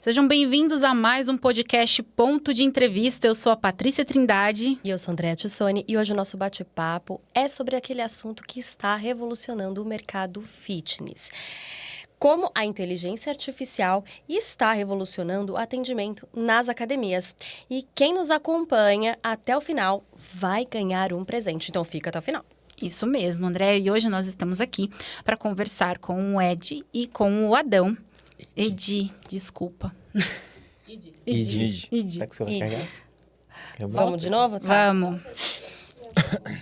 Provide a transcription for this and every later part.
Sejam bem-vindos a mais um podcast Ponto de Entrevista. Eu sou a Patrícia Trindade. E eu sou a Andréa Tissoni. E hoje o nosso bate-papo é sobre aquele assunto que está revolucionando o mercado fitness. Como a inteligência artificial está revolucionando o atendimento nas academias. E quem nos acompanha até o final vai ganhar um presente. Então fica até o final. Isso mesmo, André. E hoje nós estamos aqui para conversar com o Ed e com o Adão. Edi, desculpa. Idi. Será que você vai carregar? Vamos de novo? Tá. Vamos.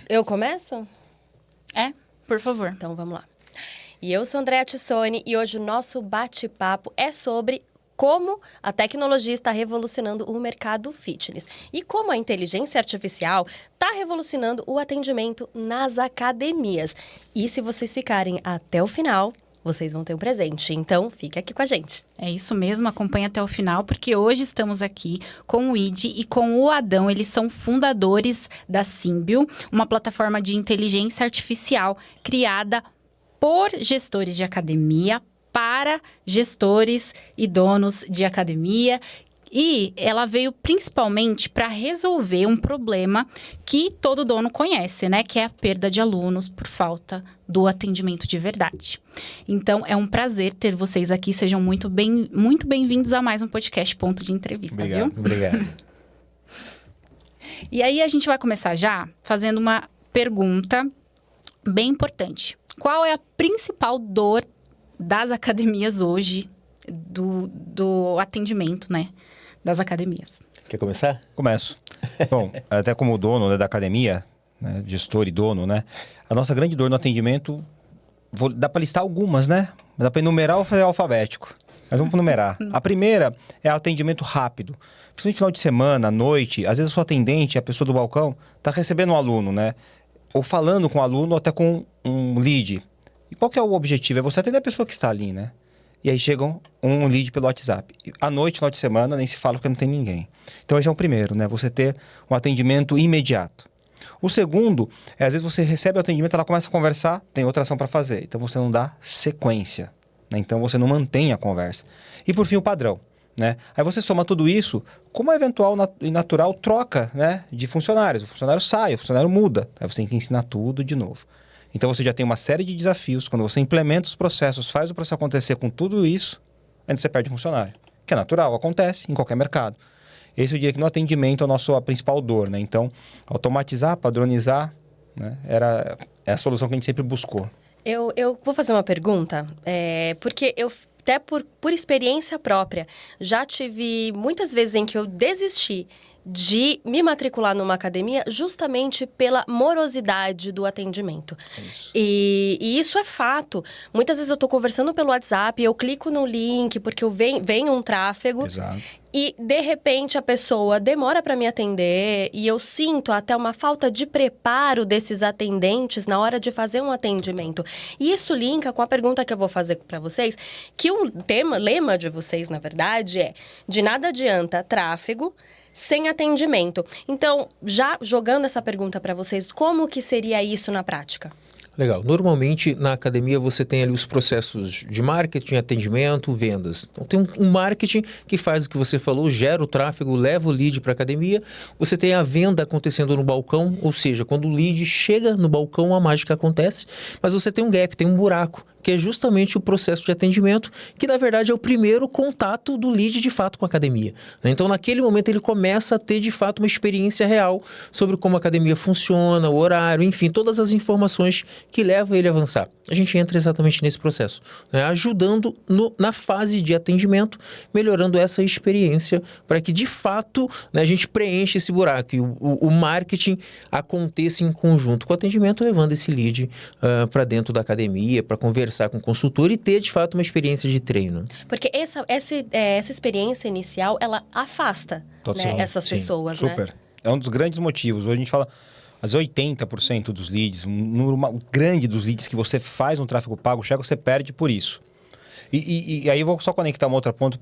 Eu começo? Por favor. Então vamos lá. E eu sou a Andréa Tissoni e hoje o nosso bate-papo é sobre como a tecnologia está revolucionando o mercado fitness e como a inteligência artificial está revolucionando o atendimento nas academias. E se vocês ficarem até o final, vocês vão ter um presente. Então, fica aqui com a gente. É isso mesmo, acompanha até o final, porque hoje estamos aqui com o Id e com o Adão. Eles são fundadores da Symbio, uma plataforma de inteligência artificial criada por gestores de academia, para gestores e donos de academia. E ela veio principalmente para resolver um problema que todo dono conhece, né? Que é a perda de alunos por falta do atendimento de verdade. Então, é um prazer ter vocês aqui. Sejam muito bem-vindos a mais um podcast Ponto de Entrevista, viu? Obrigado. E aí, a gente vai começar já fazendo uma pergunta bem importante. Qual é a principal dor das academias hoje, do atendimento, né? Das academias. Quer começar? Começo. Bom, até como dono, né, da academia, né, gestor e dono, né? A nossa grande dor no atendimento, dá para listar algumas, né? Dá para enumerar ou fazer alfabético. Mas vamos numerar. A primeira é atendimento rápido. Principalmente no final de semana, à noite, às vezes a sua atendente, a pessoa do balcão, está recebendo um aluno, né? Ou falando com o aluno, ou até com um lead. E qual que é o objetivo? É você atender a pessoa que está ali, né? E aí chegam um lead pelo WhatsApp. À noite, final de semana, nem se fala porque não tem ninguém. Então, esse é o primeiro, né? Você ter um atendimento imediato. O segundo é, às vezes, você recebe o atendimento, ela começa a conversar, tem outra ação para fazer. Então, você não dá sequência, né? Então, você não mantém a conversa. E, por fim, o padrão, né? Aí você soma tudo isso com uma eventual e natural troca, né, de funcionários. O funcionário sai, o funcionário muda. Aí você tem que ensinar tudo de novo. Então, você já tem uma série de desafios. Quando você implementa os processos, faz o processo acontecer com tudo isso, aí você perde o funcionário. Que é natural, acontece em qualquer mercado. Esse eu diria que no atendimento é a principal dor, né? Então, automatizar, padronizar, né, é a solução que a gente sempre buscou. Eu vou fazer uma pergunta, porque eu, até por experiência própria, já tive muitas vezes em que eu desisti de me matricular numa academia justamente pela morosidade do atendimento. Isso. E isso é fato. Muitas vezes eu estou conversando pelo WhatsApp, eu clico no link porque vem um tráfego. Exato. E, de repente, a pessoa demora para me atender e eu sinto até uma falta de preparo desses atendentes na hora de fazer um atendimento. E isso linka com a pergunta que eu vou fazer para vocês, que o lema de vocês, na verdade, é: de nada adianta tráfego sem atendimento. Então, já jogando essa pergunta para vocês, como que seria isso na prática? Legal. Normalmente, na academia, você tem ali os processos de marketing, atendimento, vendas. Então, tem um marketing que faz o que você falou, gera o tráfego, leva o lead para a academia. Você tem a venda acontecendo no balcão, ou seja, quando o lead chega no balcão, a mágica acontece. Mas você tem um gap, tem um buraco, que é justamente o processo de atendimento, que na verdade é o primeiro contato do lead de fato com a academia, né? Então, naquele momento, ele começa a ter de fato uma experiência real sobre como a academia funciona, o horário, enfim, todas as informações que levam ele a avançar. A gente entra exatamente nesse processo, né? Ajudando na fase de atendimento, melhorando essa experiência para que de fato, né, a gente preencha esse buraco e o marketing aconteça em conjunto com o atendimento, levando esse lead para dentro da academia, para conversar com o consultor e ter, de fato, uma experiência de treino. Porque essa experiência inicial, ela afasta, né, essas pessoas, super. Né? É um dos grandes motivos. Hoje a gente fala, às vezes 80% dos leads, um número grande dos leads que você faz no tráfego pago, você perde por isso. E aí eu vou só conectar um outro ponto,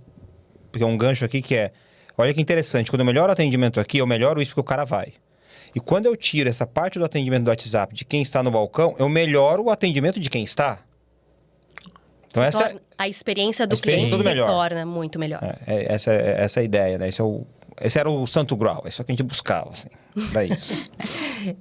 porque é um gancho aqui que é... Olha que interessante, quando eu melhoro o atendimento aqui, eu melhoro isso porque o cara vai. E quando eu tiro essa parte do atendimento do WhatsApp de quem está no balcão, eu melhoro o atendimento de quem está. Então A experiência do experiência cliente se melhor. torna muito melhor. Essa é a ideia, né? Esse era o santo grau, é isso que a gente buscava, assim. Era isso.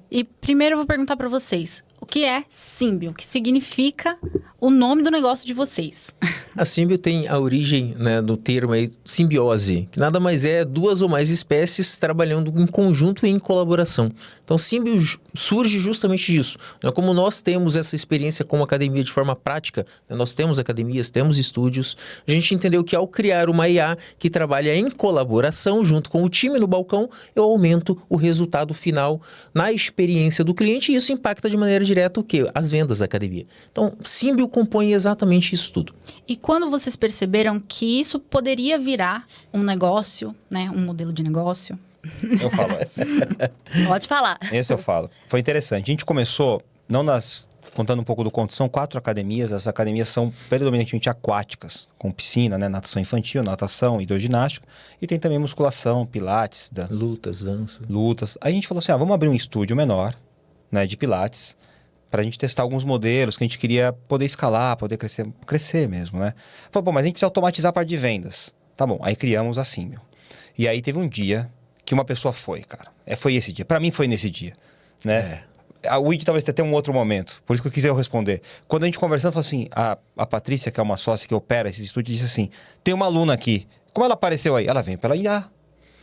E primeiro eu vou perguntar para vocês, o que é Symbio? O que significa o nome do negócio de vocês? A Symbio tem a origem, né, do termo aí, simbiose, que nada mais é duas ou mais espécies trabalhando em conjunto e em colaboração. Então, Symbio surge justamente disso. Como nós temos essa experiência com a academia de forma prática, né, nós temos academias, temos estúdios, a gente entendeu que ao criar uma IA que trabalha em colaboração junto com o time no balcão, eu aumento o resultado final na experiência do cliente e isso impacta de maneira direta o quê? As vendas da academia. Então, Symbio compõe exatamente isso tudo. E quando vocês perceberam que isso poderia virar um negócio, né, um modelo de negócio? Eu falo essa. Pode falar. Esse eu falo. Foi interessante. A gente começou, contando um pouco do conto, são 4 academias. As academias são predominantemente aquáticas, com piscina, né? Natação infantil, natação, hidroginástica. E tem também musculação, pilates, dança. Lutas. Aí a gente falou assim, vamos abrir um estúdio menor, né, de pilates, para a gente testar alguns modelos que a gente queria poder escalar, poder crescer mesmo, né? Falou, mas a gente precisa automatizar a parte de vendas. Tá bom, aí criamos a Symbio. E aí teve um dia que uma pessoa foi, cara. Foi esse dia. Para mim foi nesse dia, né? O Id talvez tenha até um outro momento, por isso que eu quis responder. Quando a gente conversando, falou assim, a Patrícia, que é uma sócia que opera esse estúdio, disse assim, tem uma aluna aqui. Como ela apareceu aí? Ela vem pela IA.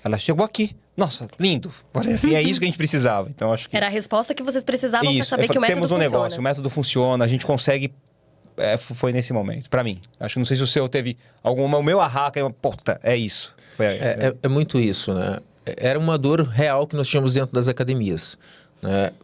Ela chegou aqui. Nossa, lindo. Assim, é isso que a gente precisava. Então, acho que... Era a resposta que vocês precisavam para saber que o método temos um funciona. negócio, o método funciona, a gente consegue... foi nesse momento, para mim. Acho que não sei se o seu teve alguma... O meu que é puta, é isso. É muito isso, né? Era uma dor real que nós tínhamos dentro das academias.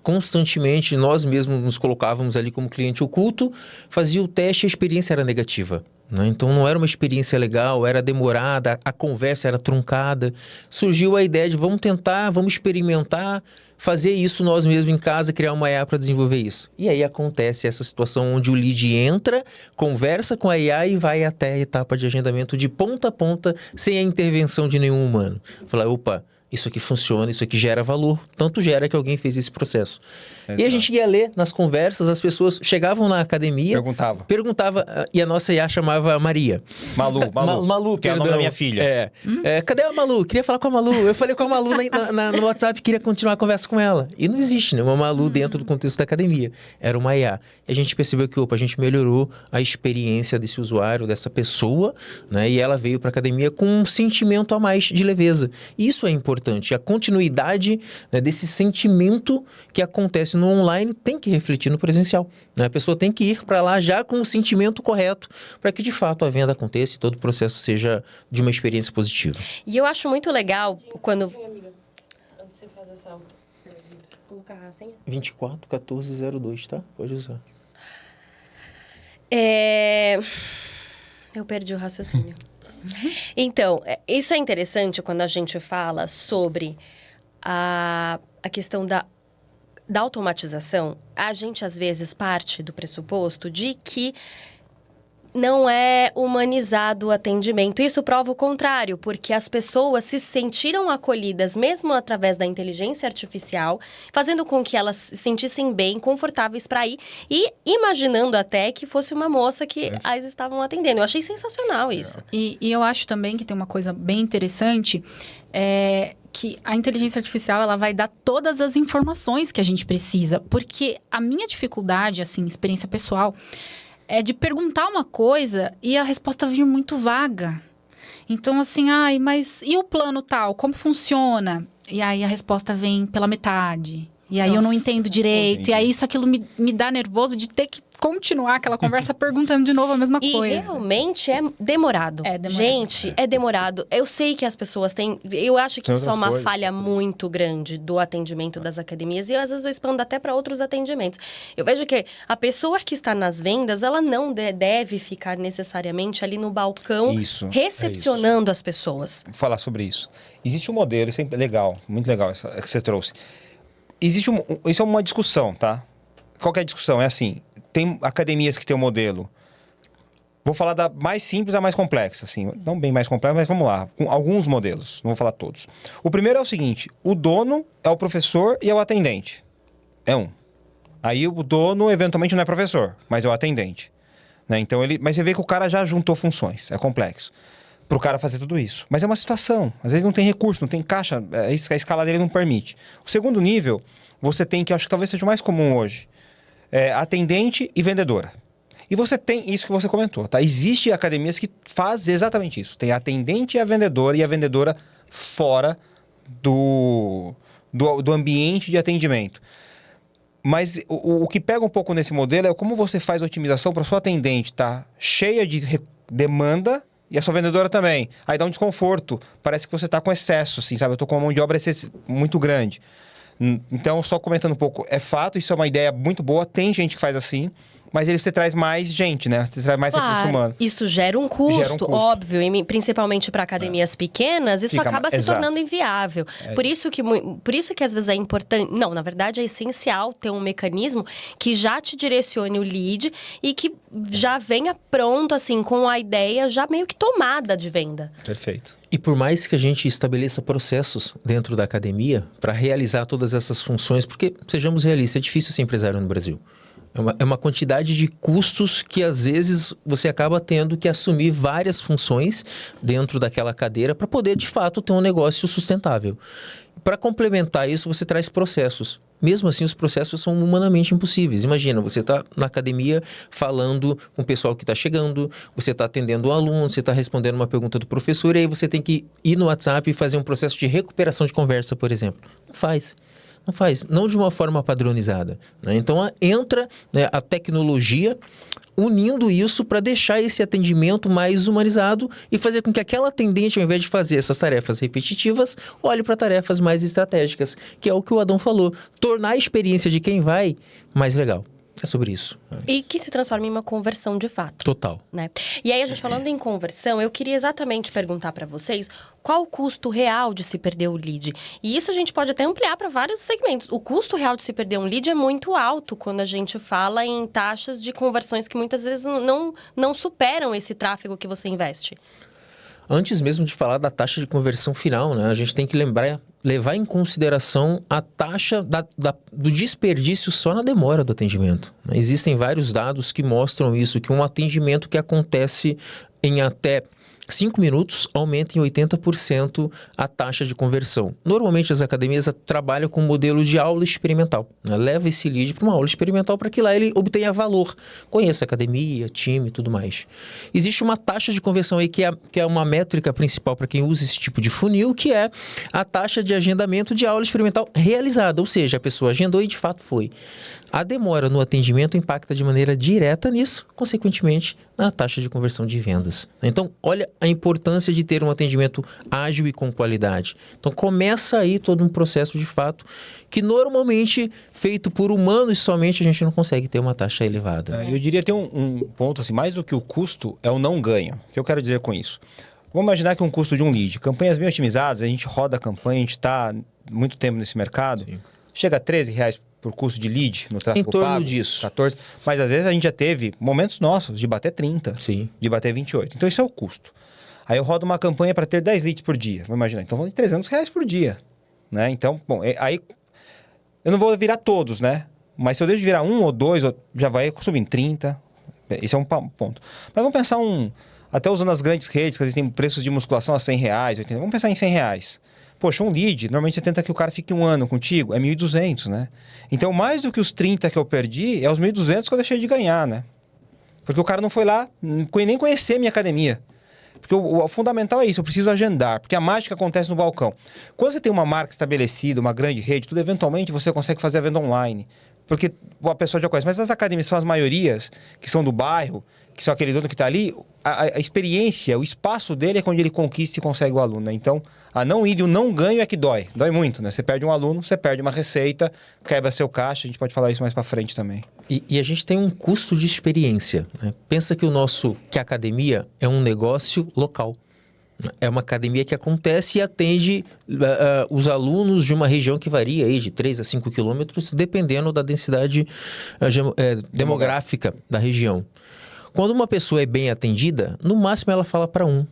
Constantemente, nós mesmos nos colocávamos ali como cliente oculto, fazia o teste e a experiência era negativa. Então, não era uma experiência legal, era demorada, a conversa era truncada. Surgiu a ideia de vamos tentar, vamos experimentar, fazer isso nós mesmos em casa, criar uma IA para desenvolver isso. E aí acontece essa situação onde o lead entra, conversa com a IA e vai até a etapa de agendamento de ponta a ponta, sem a intervenção de nenhum humano. Falar, opa, isso aqui funciona, isso aqui gera valor. Tanto gera que alguém fez esse processo. Exato. E a gente ia ler nas conversas, as pessoas chegavam na academia... Perguntava, e a nossa IA chamava Maria. Malu, que é o nome da minha filha. Cadê a Malu? Queria falar com a Malu. Eu falei com a Malu no WhatsApp, queria continuar a conversa com ela. E não existe, né? Uma Malu dentro do contexto da academia. Era uma IA. E a gente percebeu que, a gente melhorou a experiência desse usuário, dessa pessoa, né? E ela veio para a academia com um sentimento a mais de leveza. E isso é importante. A continuidade, né, desse sentimento que acontece no online tem que refletir no presencial. Né? A pessoa tem que ir para lá já com o sentimento correto para que, de fato, a venda aconteça e todo o processo seja de uma experiência positiva. E eu acho muito legal quando... Antes de fazer essa pergunta, colocar a senha? 241402, tá? Pode usar. Eu perdi o raciocínio. Então, isso é interessante quando a gente fala sobre a questão da automatização. A gente, às vezes, parte do pressuposto de que não é humanizado o atendimento. Isso prova o contrário, porque as pessoas se sentiram acolhidas, mesmo através da inteligência artificial, fazendo com que elas se sentissem bem, confortáveis para ir, e imaginando até que fosse uma moça que as estavam atendendo. Eu achei sensacional isso. E eu acho também que tem uma coisa bem interessante, que a inteligência artificial ela vai dar todas as informações que a gente precisa, porque a minha dificuldade, assim, experiência pessoal, é de perguntar uma coisa e a resposta vir muito vaga. Então, assim, mas e o plano tal? Como funciona? E aí a resposta vem pela metade. E aí eu não entendo direito. E aí aquilo me dá nervoso de ter que continuar aquela conversa perguntando de novo a mesma coisa. E realmente é demorado. Gente, é demorado. Eu sei que as pessoas têm... Eu acho que isso é uma falha muito grande do atendimento das academias. E às vezes eu expando até para outros atendimentos. Eu vejo que a pessoa que está nas vendas, ela não deve ficar necessariamente ali no balcão recepcionando as pessoas. Vou falar sobre isso. Existe um modelo, isso é legal, muito legal isso que você trouxe. Isso é uma discussão, tá? Qual que é a discussão? É assim, tem academias que tem um modelo Vou falar da mais simples à mais complexa, assim. Não bem mais complexa, mas vamos lá. Com alguns modelos, não vou falar todos. O primeiro é o seguinte, o dono é o professor e é o atendente. É um. Aí o dono, eventualmente, não é professor, mas é o atendente. Né? Então, mas você vê que o cara já juntou funções, é complexo. Para o cara fazer tudo isso. Mas é uma situação. Às vezes não tem recurso, não tem caixa, a escala dele não permite. O segundo nível, você tem, que eu acho que talvez seja o mais comum hoje, atendente e vendedora. E você tem isso que você comentou, tá? Existem academias que fazem exatamente isso. Tem a atendente e a vendedora fora do ambiente de atendimento. Mas o que pega um pouco nesse modelo é como você faz a otimização para sua atendente tá cheia de demanda e a sua vendedora também. Aí dá um desconforto. Parece que você está com excesso, assim, sabe? Eu estou com uma mão de obra muito grande. Então, só comentando um pouco, é fato, isso é uma ideia muito boa. Tem gente que faz assim. Mas você traz mais gente, né? Você traz mais recurso humano. Isso gera um custo, óbvio. E principalmente para academias pequenas, isso acaba se tornando inviável. Por isso que às vezes é importante... Não, na verdade é essencial ter um mecanismo que já te direcione o lead e que já venha pronto, assim, com a ideia já meio que tomada de venda. Perfeito. E por mais que a gente estabeleça processos dentro da academia para realizar todas essas funções, porque, sejamos realistas, é difícil ser empresário no Brasil. É uma quantidade de custos que, às vezes, você acaba tendo que assumir várias funções dentro daquela cadeira para poder, de fato, ter um negócio sustentável. Para complementar isso, você traz processos. Mesmo assim, os processos são humanamente impossíveis. Imagina, você está na academia falando com o pessoal que está chegando, você está atendendo um aluno, você está respondendo uma pergunta do professor, e aí você tem que ir no WhatsApp e fazer um processo de recuperação de conversa, por exemplo. Não faz. Não faz, não de uma forma padronizada. Né? Então, entra, né, a tecnologia unindo isso para deixar esse atendimento mais humanizado e fazer com que aquela atendente, ao invés de fazer essas tarefas repetitivas, olhe para tarefas mais estratégicas, que é o que o Adão falou. Tornar a experiência de quem vai mais legal. É sobre isso. E que se transforma em uma conversão de fato. Total. Né? E aí, a gente falando em conversão, eu queria exatamente perguntar para vocês qual o custo real de se perder o lead. E isso a gente pode até ampliar para vários segmentos. O custo real de se perder um lead é muito alto quando a gente fala em taxas de conversões que muitas vezes não superam esse tráfego que você investe. Antes mesmo de falar da taxa de conversão final, né, a gente tem que levar em consideração a taxa do desperdício só na demora do atendimento. Né? Existem vários dados que mostram isso, que um atendimento que acontece em até 5 minutos aumenta em 80% a taxa de conversão. Normalmente as academias trabalham com um modelo de aula experimental. Né? Leva esse lead para uma aula experimental para que lá ele obtenha valor. Conheça a academia, time e tudo mais. Existe uma taxa de conversão aí que é uma métrica principal para quem usa esse tipo de funil, que é a taxa de agendamento de aula experimental realizada. Ou seja, a pessoa agendou e de fato foi. A demora no atendimento impacta de maneira direta nisso, consequentemente, na taxa de conversão de vendas. Então, olha a importância de ter um atendimento ágil e com qualidade. Então, começa aí todo um processo de fato que normalmente, feito por humanos somente, a gente não consegue ter uma taxa elevada. Eu diria ter um ponto, assim, mais do que o custo, é o não ganho. O que eu quero dizer com isso? Vamos imaginar que um custo de um lead, campanhas bem otimizadas, a gente roda a campanha, a gente está muito tempo nesse mercado, sim, chega a R$13 por custo de lead no tráfego em torno pago, disso. 14, mas às vezes a gente já teve momentos nossos de bater 30, sim, de bater 28. Então isso é o custo. Aí eu rodo uma campanha para ter 10 leads por dia, vamos imaginar. Então vamos de R$300 por dia, né? Então, bom, aí eu não vou virar todos, né? Mas se eu deixo de virar um ou dois, já vai subindo 30. Esse é um ponto. Mas vamos pensar até usando as grandes redes, que existem preços de musculação a R$100, 80. Vamos pensar em R$100. Poxa, um lead, normalmente você tenta que o cara fique 1 ano contigo, é 1.200, né? Então, mais do que os 30 que eu perdi, é os 1.200 que eu deixei de ganhar, né? Porque o cara não foi lá nem conhecer a minha academia. Porque o fundamental é isso, eu preciso agendar, porque a mágica acontece no balcão. Quando você tem uma marca estabelecida, uma grande rede, tudo, eventualmente você consegue fazer a venda online. Porque a pessoa já conhece. Mas as academias são as maiorias, que são do bairro, que são aquele dono que está ali, a experiência, o espaço dele é quando ele conquista e consegue o aluno, né? Então, a não ir e o não ganho é que dói. Dói muito, né? Você perde um aluno, você perde uma receita, quebra seu caixa, a gente pode falar isso mais para frente também. E a gente tem um custo de experiência, né? Pensa que a academia é um negócio local. É uma academia que acontece e atende os alunos de uma região que varia aí de 3 a 5 quilômetros, dependendo da densidade demográfica da região. Quando uma pessoa é bem atendida, no máximo ela fala para 1.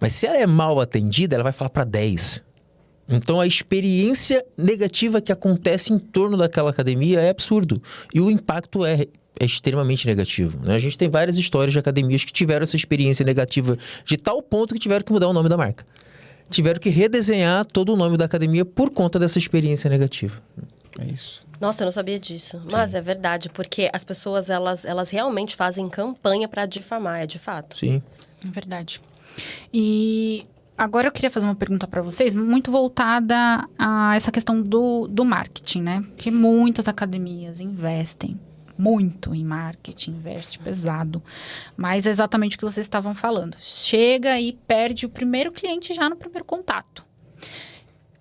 Mas se ela é mal atendida, ela vai falar para 10. Então, a experiência negativa que acontece em torno daquela academia é absurdo. E o impacto é extremamente negativo, né? A gente tem várias histórias de academias que tiveram essa experiência negativa de tal ponto que tiveram que mudar o nome da marca. Tiveram que redesenhar todo o nome da academia por conta dessa experiência negativa. É isso. Nossa, eu não sabia disso. Mas é verdade, porque as pessoas, elas realmente fazem campanha para difamar, é de fato. Sim. É verdade. E agora eu queria fazer uma pergunta para vocês, muito voltada a essa questão do marketing, né? Que muitas academias investem muito em marketing, investe pesado. Mas é exatamente o que vocês estavam falando. Chega e perde o primeiro cliente já no primeiro contato.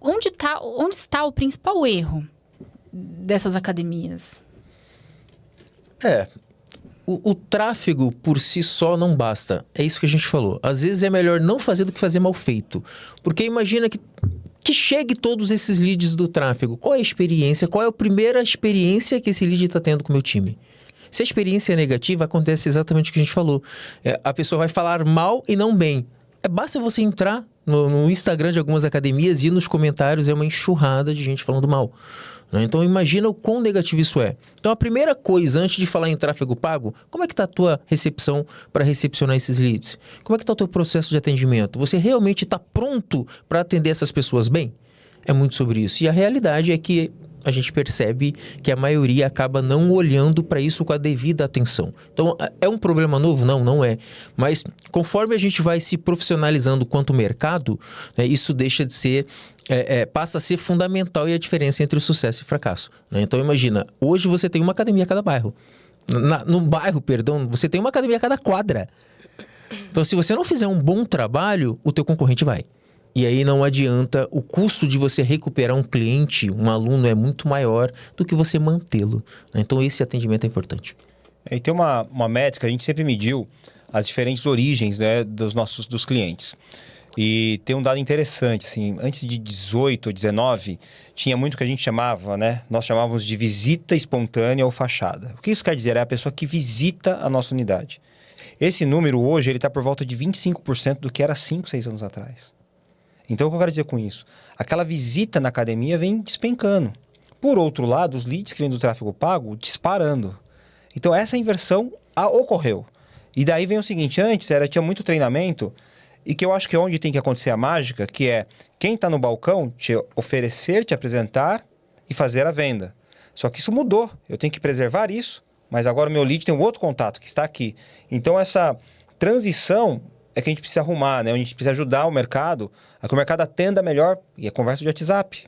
Onde está o principal erro dessas academias? O tráfego por si só não basta. É isso que a gente falou. Às vezes é melhor não fazer do que fazer mal feito. Porque imagina que chegue todos esses leads do tráfego. Qual é a experiência? Qual é a primeira experiência que esse lead está tendo com o meu time? Se a experiência é negativa, acontece exatamente o que a gente falou. A pessoa vai falar mal e não bem. Basta você entrar no Instagram de algumas academias e nos comentários é uma enxurrada de gente falando mal. Então, imagina o quão negativo isso é. Então, a primeira coisa, antes de falar em tráfego pago, como é que está a tua recepção para recepcionar esses leads? Como é que está o teu processo de atendimento? Você realmente está pronto para atender essas pessoas bem? É muito sobre isso. E a realidade é que a gente percebe que a maioria acaba não olhando para isso com a devida atenção. Então, é um problema novo? Não, não é. Mas, conforme a gente vai se profissionalizando quanto mercado, né, isso deixa de ser... passa a ser fundamental e a diferença entre o sucesso e fracasso, né? Então, imagina, hoje você tem uma academia a cada bairro. No bairro, perdão, você tem uma academia a cada quadra. Então, se você não fizer um bom trabalho, o teu concorrente vai. E aí não adianta, o custo de você recuperar um cliente, um aluno, é muito maior do que você mantê-lo, né? Então, esse atendimento é importante. E tem uma métrica, a gente sempre mediu as diferentes origens, né, dos clientes. E tem um dado interessante, assim, antes de 18 ou 19, tinha muito que a gente chamava, né? Nós chamávamos de visita espontânea ou fachada. O que isso quer dizer? É a pessoa que visita a nossa unidade. Esse número hoje, ele está por volta de 25% do que era 5, 6 anos atrás. Então, o que eu quero dizer com isso? Aquela visita na academia vem despencando. Por outro lado, os leads que vêm do tráfego pago disparando. Então, essa inversão ocorreu. E daí vem o seguinte, antes tinha muito treinamento, e que eu acho que é onde tem que acontecer a mágica, que é quem está no balcão te oferecer, te apresentar e fazer a venda. Só que isso mudou, eu tenho que preservar isso, mas agora o meu lead tem um outro contato que está aqui. Então, essa transição é que a gente precisa arrumar, né? A gente precisa ajudar o mercado a que o mercado atenda melhor, e é conversa de WhatsApp.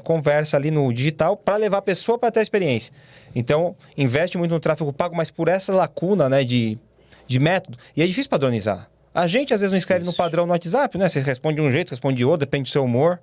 Conversa ali no digital para levar a pessoa para ter a experiência. Então, investe muito no tráfego pago, mas por essa lacuna, né, de método. E é difícil padronizar. A gente, às vezes, não escreve no padrão no WhatsApp, né? Você responde de um jeito, responde de outro, depende do seu humor.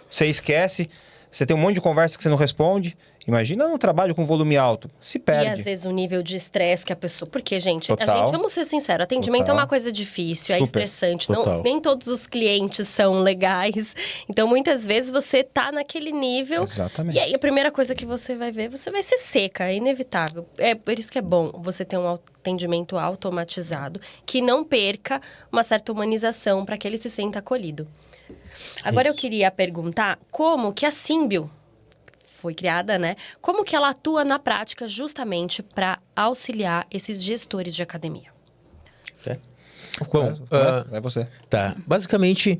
Você esquece. Você tem um monte de conversa que você não responde. Imagina um trabalho com volume alto. Se perde. E às vezes o nível de estresse que a pessoa... Porque, gente, Total. Vamos ser sinceros, atendimento é uma coisa difícil, é estressante. Não, nem todos os clientes são legais. Então, muitas vezes, você tá naquele nível... Exatamente. E aí, a primeira coisa que você vai ver, você vai ser seca, é inevitável. É por isso que é bom você ter um atendimento automatizado, que não perca uma certa humanização para que ele se sinta acolhido. Agora, eu queria perguntar como que a Symbio foi criada, né? Como que ela atua na prática justamente para auxiliar esses gestores de academia? Bom, é você. Tá. Basicamente,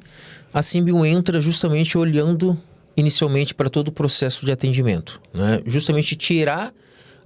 a Symbio entra justamente olhando inicialmente para todo o processo de atendimento, né? Justamente tirar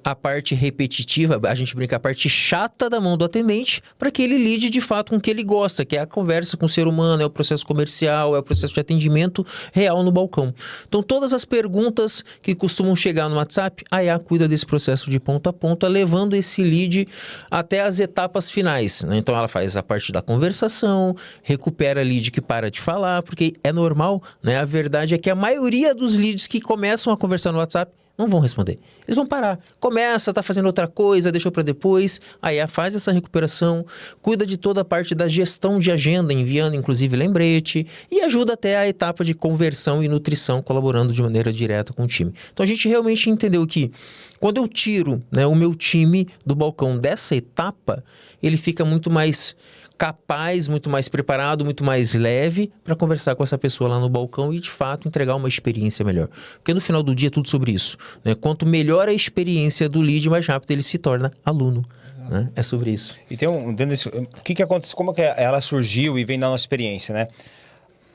a parte repetitiva, a gente brinca, a parte chata da mão do atendente, para que ele lide de fato com o que ele gosta, que é a conversa com o ser humano, é o processo comercial, é o processo de atendimento real no balcão. Então, todas as perguntas que costumam chegar no WhatsApp, a IA cuida desse processo de ponta a ponta, levando esse lead até as etapas finais, né? Então, ela faz a parte da conversação, recupera lead que para de falar, porque é normal, né? A verdade é que a maioria dos leads que começam a conversar no WhatsApp Não vão responder. Eles vão parar. Começa, tá fazendo outra coisa, deixou para depois. Aí faz essa recuperação, cuida de toda a parte da gestão de agenda, enviando inclusive lembrete e ajuda até a etapa de conversão e nutrição, colaborando de maneira direta com o time. Então a gente realmente entendeu que quando eu tiro, né, o meu time do balcão dessa etapa, ele fica muito mais capaz, muito mais preparado, muito mais leve para conversar com essa pessoa lá no balcão e, de fato, entregar uma experiência melhor. Porque no final do dia é tudo sobre isso, né? Quanto melhor a experiência do lead, mais rápido ele se torna aluno. Né? É sobre isso. E tem dentro desse, o que aconteceu, como que ela surgiu e vem da nossa experiência, né?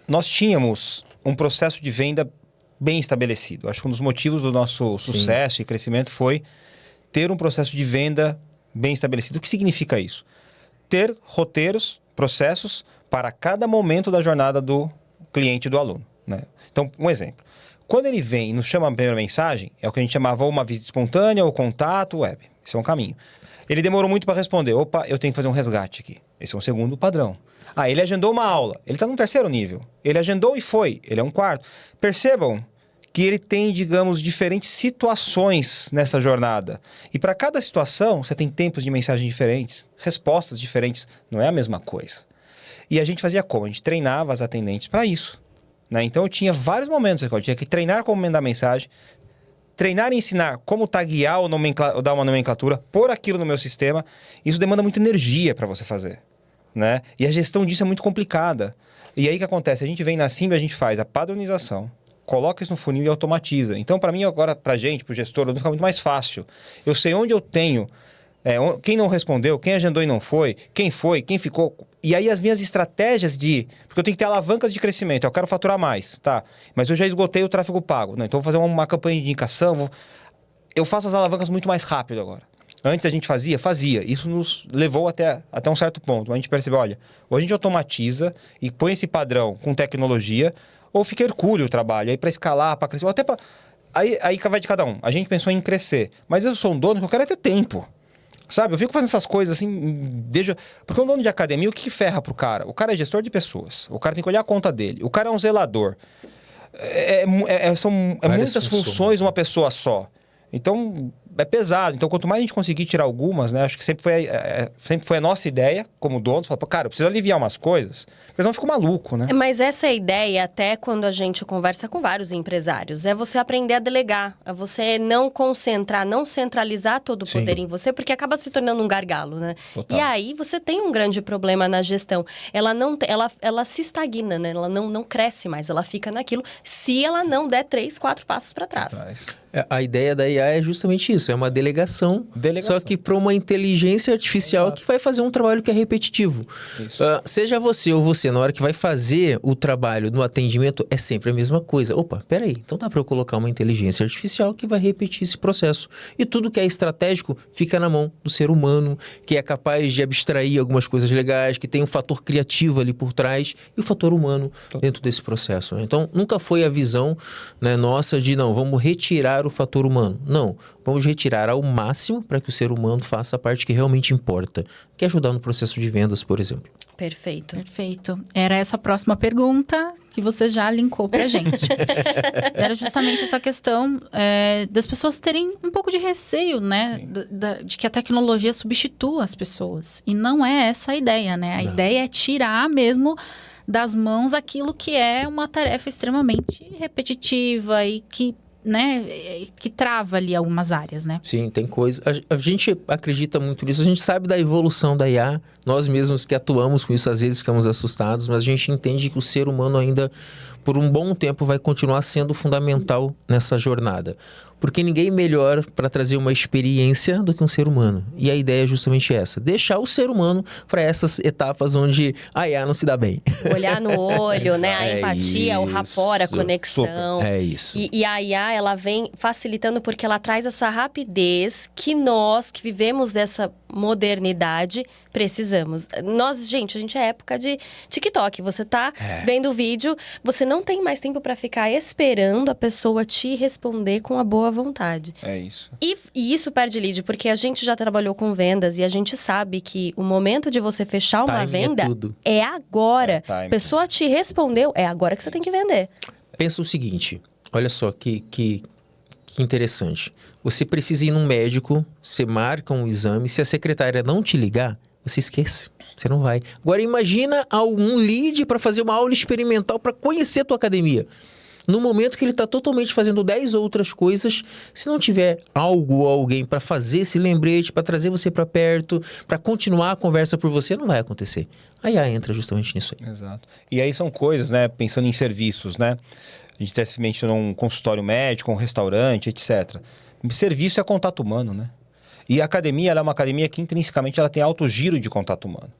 Nós tínhamos um processo de venda bem estabelecido. Acho que um dos motivos do nosso sucesso e crescimento foi ter um processo de venda bem estabelecido. O que significa isso? Ter roteiros, processos para cada momento da jornada do cliente e do aluno, né? Então, um exemplo. Quando ele vem e nos chama a primeira mensagem, é o que a gente chamava uma visita espontânea ou contato web. Esse é um caminho. Ele demorou muito para responder. Opa, eu tenho que fazer um resgate aqui. Esse é um segundo padrão. Ele agendou uma aula. Ele está no terceiro nível. Ele agendou e foi. Ele é um quarto. Percebam que ele tem, digamos, diferentes situações nessa jornada. E para cada situação, você tem tempos de mensagem diferentes, respostas diferentes. Não é a mesma coisa. E a gente fazia como? A gente treinava as atendentes para isso, né? Então, eu tinha vários momentos que eu tinha que treinar como mandar mensagem, treinar e ensinar como taguear ou dar uma nomenclatura, pôr aquilo no meu sistema. Isso demanda muita energia para você fazer, né? E a gestão disso é muito complicada. E aí o que acontece? A gente vem na Símbio, a gente faz a padronização, coloca isso no funil e automatiza. Então, para mim, agora, para a gente, para o gestor, fica muito mais fácil. Eu sei onde eu tenho, quem não respondeu, quem agendou e não foi, quem ficou. E aí as minhas estratégias porque eu tenho que ter alavancas de crescimento, eu quero faturar mais, tá? Mas eu já esgotei o tráfego pago, né? Então, eu vou fazer uma campanha de indicação, eu faço as alavancas muito mais rápido agora. Antes a gente fazia. Isso nos levou até um certo ponto. A gente percebeu, olha, ou a gente automatiza e põe esse padrão com tecnologia, ou fica hercúleo o trabalho, aí para escalar, para crescer, ou até para... Aí vai de cada um. A gente pensou em crescer, mas eu sou um dono que eu quero ter tempo, sabe? Eu fico fazendo essas coisas assim, porque um dono de academia, o que ferra pro cara? O cara é gestor de pessoas, o cara tem que olhar a conta dele, o cara é um zelador. São muitas funções uma pessoa só. Então, é pesado. Então, quanto mais a gente conseguir tirar algumas, né? Acho que sempre foi a nossa ideia, como dono, falar, cara, eu preciso aliviar umas coisas, porque senão eu fico maluco, né? Mas essa é a ideia, até quando a gente conversa com vários empresários, é você aprender a delegar, é você não concentrar, não centralizar todo o poder em você, porque acaba se tornando um gargalo, né? Total. E aí, você tem um grande problema na gestão. Ela se estagna, né? Ela não cresce mais, ela fica naquilo, se ela não der 3, 4 passos para trás. A ideia da IA é justamente isso, é uma delegação. Só que para uma inteligência artificial que vai fazer um trabalho que é repetitivo. Seja você ou você, na hora que vai fazer o trabalho no atendimento, é sempre a mesma coisa. Opa, peraí, então dá para eu colocar uma inteligência artificial que vai repetir esse processo. E tudo que é estratégico fica na mão do ser humano, que é capaz de abstrair algumas coisas legais, que tem um fator criativo ali por trás e o fator humano dentro desse processo. Então, nunca foi a visão, né, nossa de, não, vamos retirar o fator humano. Não, vamos retirar ao máximo para que o ser humano faça a parte que realmente importa, que é ajudar no processo de vendas, por exemplo. Perfeito. Era essa a próxima pergunta que você já linkou pra gente. Era justamente essa questão das pessoas terem um pouco de receio, né? De que a tecnologia substitua as pessoas. E não é essa a ideia, né? A ideia é tirar mesmo das mãos aquilo que é uma tarefa extremamente repetitiva e que, né, que trava ali algumas áreas, né? Sim, tem coisa. A gente acredita muito nisso, a gente sabe da evolução da IA, nós mesmos que atuamos com isso, às vezes ficamos assustados, mas a gente entende que o ser humano ainda, por um bom tempo, vai continuar sendo fundamental nessa jornada. Porque ninguém melhor para trazer uma experiência do que um ser humano. E a ideia é justamente essa, deixar o ser humano para essas etapas onde a IA não se dá bem. Olhar no olho, né? A empatia, isso. O rapport, a conexão. É isso. E a IA, ela vem facilitando porque ela traz essa rapidez que nós, que vivemos dessa modernidade, precisamos. Gente, a gente é época de TikTok. Você tá vendo o vídeo, você não tem mais tempo para ficar esperando a pessoa te responder com a boa vontade. É isso. E isso perde lead, porque a gente já trabalhou com vendas e a gente sabe que o momento de você fechar uma venda é agora. A pessoa te respondeu, é agora que você tem que vender. Pensa o seguinte, olha só que que interessante. Você precisa ir num médico, você marca um exame, se a secretária não te ligar, você esquece. Você não vai. Agora imagina um lead para fazer uma aula experimental para conhecer a tua academia. No momento que ele está totalmente fazendo 10 outras coisas, se não tiver algo ou alguém para fazer esse lembrete, para trazer você para perto, para continuar a conversa por você, não vai acontecer. A IA entra justamente nisso aí. Exato. E aí são coisas, né? Pensando em serviços, né? A gente até mencionou um consultório médico, um restaurante, etc. Serviço é contato humano, né? E a academia, ela é uma academia que intrinsecamente ela tem alto giro de contato humano.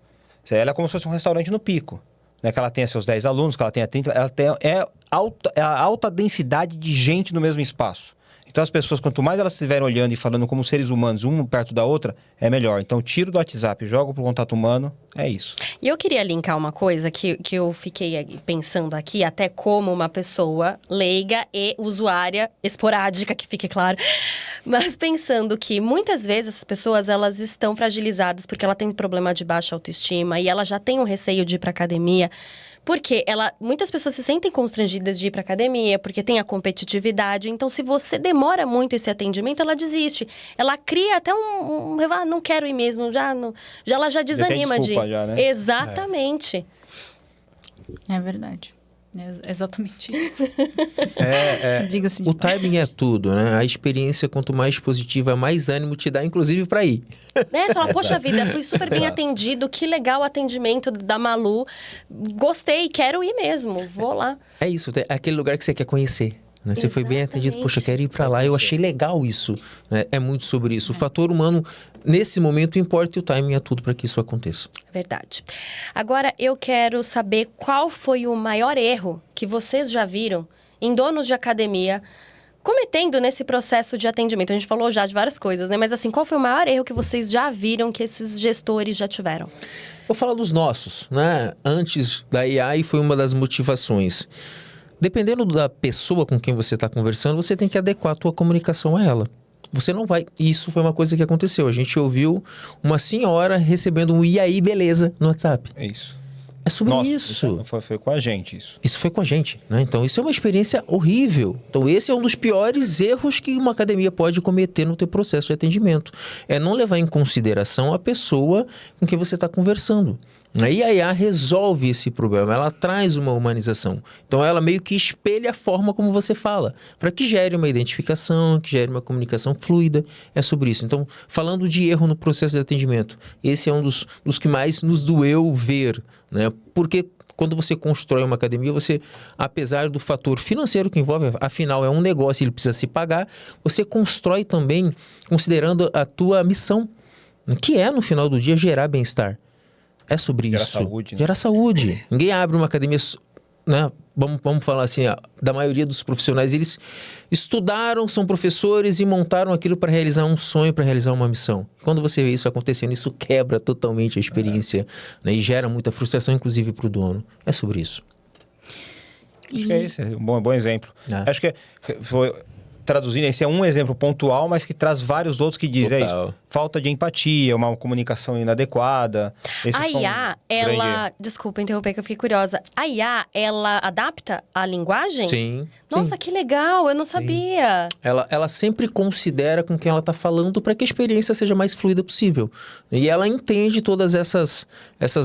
Ela é como se fosse um restaurante no pico. Né, que ela tenha seus 10 alunos, que ela tenha 30, ela tem a alta densidade de gente no mesmo espaço. Então as pessoas, quanto mais elas estiverem olhando e falando como seres humanos, um perto da outra, é melhor. Então tiro do WhatsApp, jogo pro contato humano, é isso. E eu queria linkar uma coisa que eu fiquei pensando aqui, até como uma pessoa leiga e usuária esporádica, que fique claro. Mas pensando que muitas vezes essas pessoas, elas estão fragilizadas porque ela tem problema de baixa autoestima e ela já tem um receio de ir pra academia. Porque muitas pessoas se sentem constrangidas de ir para academia, porque tem a competitividade. Então, se você demora muito esse atendimento, ela desiste. Ela cria até não quero ir mesmo, ela já desanima de ir. Já, né? Exatamente. É verdade. É exatamente isso. Diga-se de O timing é tudo, né? A experiência, quanto mais positiva, mais ânimo te dá, inclusive, para ir. Você fala, poxa vida, fui super bem atendido, que legal o atendimento da Malu. Gostei, quero ir mesmo, vou lá. É isso, é aquele lugar que você quer conhecer. Né? Você foi bem atendido, poxa, quero ir para lá, eu achei legal isso. Né? É muito sobre isso. O fator humano, nesse momento, importa e o timing é tudo para que isso aconteça. Verdade. Agora, eu quero saber qual foi o maior erro que vocês já viram em donos de academia cometendo nesse processo de atendimento. A gente falou já de várias coisas, né? Mas assim, qual foi o maior erro que vocês já viram que esses gestores já tiveram? Vou falar dos nossos, né? Antes da AI foi uma das motivações. Dependendo da pessoa com quem você está conversando, você tem que adequar a tua comunicação a ela. Você não vai... Isso foi uma coisa que aconteceu. A gente ouviu uma senhora recebendo um "e aí, beleza?" no WhatsApp. É isso. É sobre Nossa, isso. Foi com a gente isso. Isso foi com a gente, né? Então, isso é uma experiência horrível. Então, esse é um dos piores erros que uma academia pode cometer no teu processo de atendimento. É não levar em consideração a pessoa com quem você está conversando. E a IA resolve esse problema, ela traz uma humanização. Então, ela meio que espelha a forma como você fala, para que gere uma identificação, que gere uma comunicação fluida. É sobre isso. Então, falando de erro no processo de atendimento, esse é um dos que mais nos doeu ver, né? Porque quando você constrói uma academia, você, apesar do fator financeiro que envolve, afinal é um negócio, ele precisa se pagar, você constrói também considerando a tua missão, que é, no final do dia, gerar bem-estar. É sobre Gera isso. saúde, né? Gera saúde. Ninguém abre uma academia, né? Vamos falar assim, da maioria dos profissionais, eles estudaram, são professores e montaram aquilo para realizar um sonho, para realizar uma missão. Quando você vê isso acontecendo, isso quebra totalmente a experiência, né? E gera muita frustração, inclusive, para o dono. É sobre isso. Acho que é esse, um bom exemplo. É. Acho que foi... Traduzindo, esse é um exemplo pontual, mas que traz vários outros que dizem isso. Falta de empatia, uma comunicação inadequada. A IA, ela... Desculpa interromper, que eu fiquei curiosa. A IA, ela adapta a linguagem? Sim. Nossa, que legal, eu não sabia. Ela sempre considera com quem ela está falando para que a experiência seja mais fluida possível. E ela entende todas essas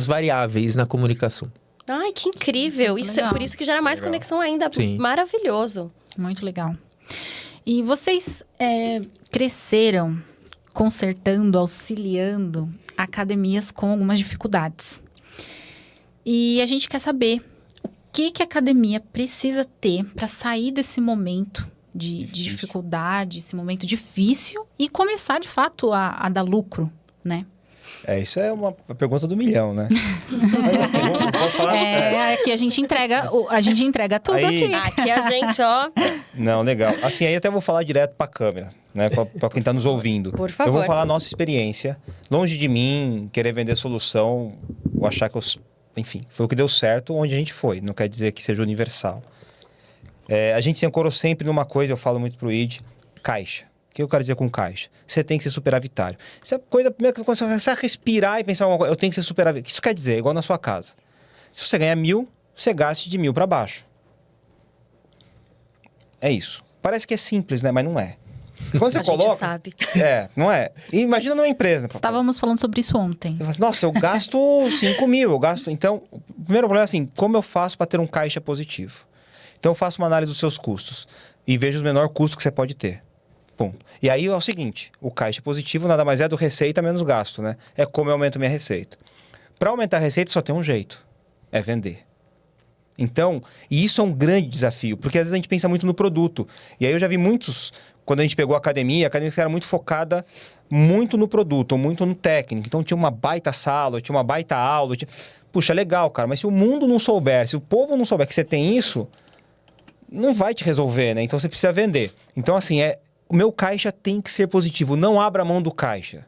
variáveis na comunicação. Ai, que incrível. Isso é por isso que gera mais conexão ainda. Sim. Maravilhoso. Muito legal. E vocês cresceram consertando, auxiliando academias com algumas dificuldades. E a gente quer saber o que a academia precisa ter para sair desse momento de dificuldade, esse momento difícil e começar, de fato, a dar lucro, né? Isso é uma pergunta do milhão, né? Mas, assim, posso falar... Aqui a gente entrega tudo aí, aqui. Aqui a gente, ó... Não, legal. Assim, aí eu até vou falar direto pra câmera, né? Pra quem tá nos ouvindo. Por favor. Eu vou falar a nossa experiência. Longe de mim querer vender solução, ou achar que enfim, foi o que deu certo onde a gente foi. Não quer dizer que seja universal. A gente se ancorou sempre numa coisa, eu falo muito pro ID, caixa. O que eu quero dizer com caixa? Você tem que ser superavitário. Essa coisa, primeiro que você começar a respirar e pensar alguma coisa, eu tenho que ser superavitário. O que isso quer dizer? É igual na sua casa. Se você ganha 1.000, você gaste de 1.000 para baixo. É isso. Parece que é simples, né? Mas não é. Quando você A gente coloca... sabe. Não é? E imagina numa empresa. Estávamos falando sobre isso ontem. Você fala assim, nossa, eu gasto 5 mil, eu gasto... Então, o primeiro problema é assim, como eu faço para ter um caixa positivo? Então, eu faço uma análise dos seus custos e vejo o menor custo que você pode ter. Ponto. E aí é o seguinte, o caixa positivo nada mais é do receita menos gasto, né? É como eu aumento minha receita. Para aumentar a receita só tem um jeito, é vender. Então, e isso é um grande desafio, porque às vezes a gente pensa muito no produto. E aí eu já vi muitos, quando a gente pegou a academia era muito focada muito no produto, ou muito no técnico. Então tinha uma baita sala, tinha uma baita aula. Puxa, legal, cara, mas se o mundo não souber, se o povo não souber que você tem isso, não vai te resolver, né? Então você precisa vender. Então, assim, o meu caixa tem que ser positivo, não abra mão do caixa.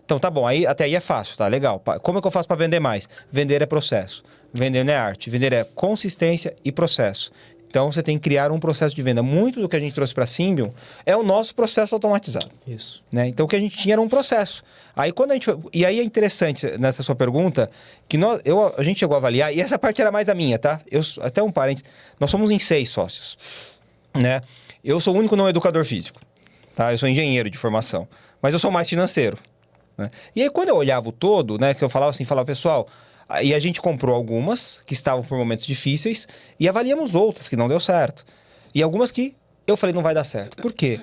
Então, tá bom, até aí é fácil, tá? Legal. Como é que eu faço para vender mais? Vender é processo. Vender não é arte. Vender é consistência e processo. Então, você tem que criar um processo de venda. Muito do que a gente trouxe para a Symbion é o nosso processo automatizado. Isso. Né? Então, o que a gente tinha era um processo. Aí, e aí é interessante, nessa sua pergunta, que a gente chegou a avaliar, e essa parte era mais a minha, tá? Até um parênteses, nós somos em 6 sócios. Né? Eu sou o único não educador físico. Tá? Eu sou engenheiro de formação. Mas eu sou mais financeiro. Né? E aí, quando eu olhava o todo, né, que eu falava assim, pessoal, e a gente comprou algumas que estavam por momentos difíceis e avaliamos outras que não deu certo. E algumas que eu falei não vai dar certo. Por quê?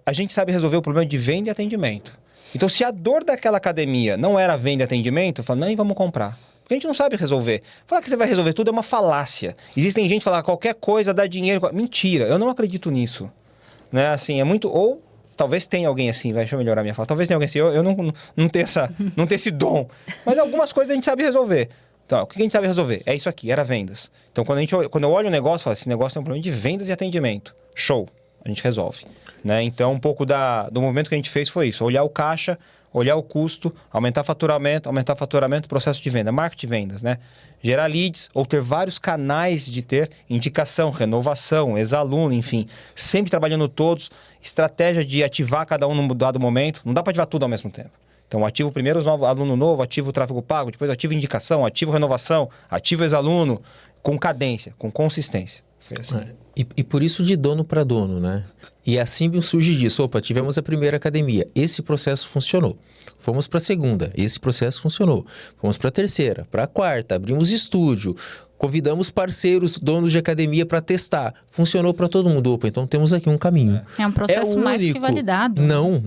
A gente sabe resolver o problema de venda e atendimento. Então, se a dor daquela academia não era venda e atendimento, eu falo, não, vamos comprar. Porque a gente não sabe resolver. Falar que você vai resolver tudo é uma falácia. Existem gente que fala qualquer coisa dá dinheiro. Mentira, eu não acredito nisso. Né? Assim, é muito... Ou talvez tenha alguém assim, deixa eu melhorar a minha fala. Talvez tenha alguém assim, eu não tenho não tenho esse dom. Mas algumas coisas a gente sabe resolver. Então, o que a gente sabe resolver? É isso aqui, era vendas. Então, quando eu olho o negócio, eu falo, esse negócio tem um problema de vendas e atendimento. Show, a gente resolve. Né? Então, um pouco do movimento que a gente fez foi isso. Olhar o caixa, olhar o custo, aumentar faturamento, processo de venda, marketing de vendas, né? Gerar leads ou ter vários canais de ter indicação, renovação, ex-aluno, enfim. Sempre trabalhando todos, estratégia de ativar cada um num dado momento. Não dá para ativar tudo ao mesmo tempo. Então, ativo primeiro os novos aluno novo, ativo o tráfego pago, depois ativo indicação, ativo renovação, ativo ex-aluno, com cadência, com consistência. Foi assim. E por isso de dono para dono, né? E a Symbion surge disso. Opa, tivemos a primeira academia. Esse processo funcionou. Fomos para a segunda. Esse processo funcionou. Fomos para a terceira, para a quarta. Abrimos estúdio. Convidamos parceiros, donos de academia para testar. Funcionou para todo mundo. Opa, então temos aqui um caminho. É um processo mais que validado. Não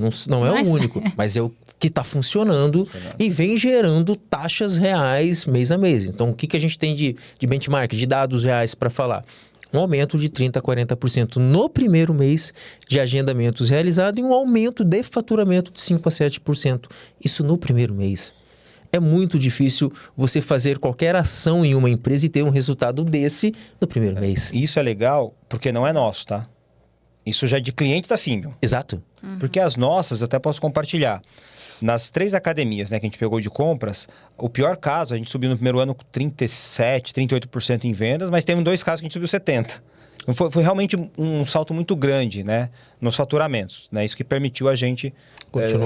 é o único. Mas é o que está funcionando e vem gerando taxas reais mês a mês. Então, o que a gente tem de benchmark, de dados reais para falar? Um aumento de 30% a 40% no primeiro mês de agendamentos realizados e um aumento de faturamento de 5% a 7%. Isso no primeiro mês. É muito difícil você fazer qualquer ação em uma empresa e ter um resultado desse no primeiro mês. Isso é legal porque não é nosso, tá? Isso já é de cliente da Symbion. Exato. Porque as nossas eu até posso compartilhar. Nas 3 academias, né, que a gente pegou de compras, o pior caso, a gente subiu no primeiro ano com 37%, 38% em vendas, mas teve 2 casos que a gente subiu 70%. Então, foi realmente um salto muito grande, né, nos faturamentos. Né, isso que permitiu a gente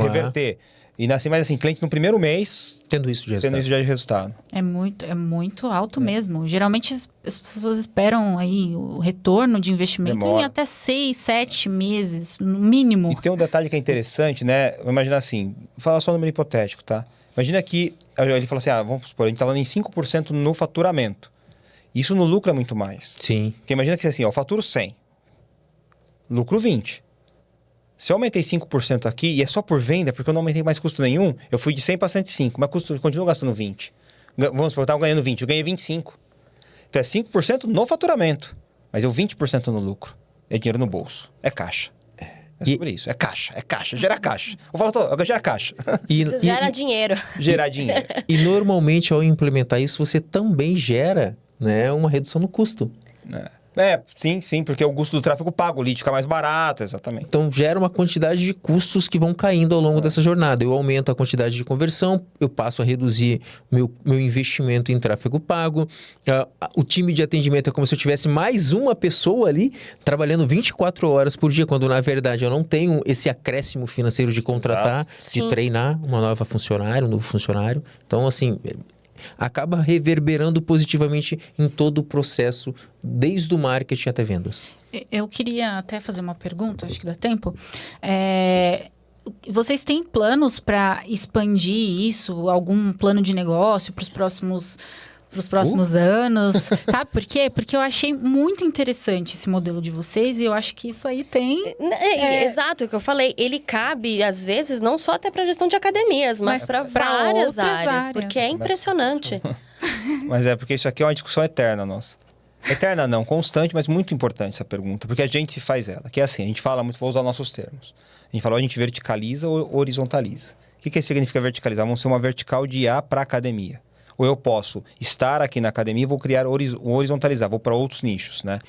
reverter. E assim, mas assim, clientes no primeiro mês... Tendo isso de resultado. É muito alto mesmo. Geralmente as pessoas esperam aí o retorno de investimento em até 6, 7 meses, no mínimo. E tem um detalhe que é interessante, né? Imagina assim, vou falar só no número hipotético, tá? Imagina que ele falou assim, vamos supor, a gente tá falando em 5% no faturamento. Isso no lucro é muito mais. Sim. Porque imagina que assim, eu faturo 100, lucro 20. Se eu aumentei 5% aqui, e é só por venda, porque eu não aumentei mais custo nenhum, eu fui de 100 para 105, mas custo, eu continuo gastando 20. Vamos supor, eu estava ganhando 20, eu ganhei 25. Então é 5% no faturamento, mas eu 20% no lucro. É dinheiro no bolso, é caixa. É sobre isso, é caixa, gera caixa. Eu falo todo, gera caixa. Gera dinheiro. Gerar dinheiro. E normalmente, ao implementar isso, você também gera, né, uma redução no custo. Sim, porque o custo do tráfego pago, o lead fica mais barato, exatamente. Então, gera uma quantidade de custos que vão caindo ao longo dessa jornada. Eu aumento a quantidade de conversão, eu passo a reduzir meu investimento em tráfego pago. O time de atendimento é como se eu tivesse mais uma pessoa ali, trabalhando 24 horas por dia, quando, na verdade, eu não tenho esse acréscimo financeiro de contratar, de treinar uma nova funcionária, um novo funcionário. Então, assim... acaba reverberando positivamente em todo o processo, desde o marketing até vendas. Eu queria até fazer uma pergunta, acho que dá tempo. Vocês têm planos para expandir isso? Algum plano de negócio para os próximos anos? Sabe por quê? Porque eu achei muito interessante esse modelo de vocês e eu acho que isso aí tem... Exato, é o que eu falei. Ele cabe, às vezes, não só até para gestão de academias, mas para várias áreas, porque é impressionante. Mas porque isso aqui é uma discussão eterna nossa. Eterna não, constante, mas muito importante essa pergunta, porque a gente se faz ela. Que é assim, a gente fala muito, vou usar nossos termos. A gente fala, a gente verticaliza ou horizontaliza. O que significa verticalizar? Vamos ser uma vertical de IA para academia. Ou eu posso estar aqui na academia e vou criar horizontalizar, vou para outros nichos, né?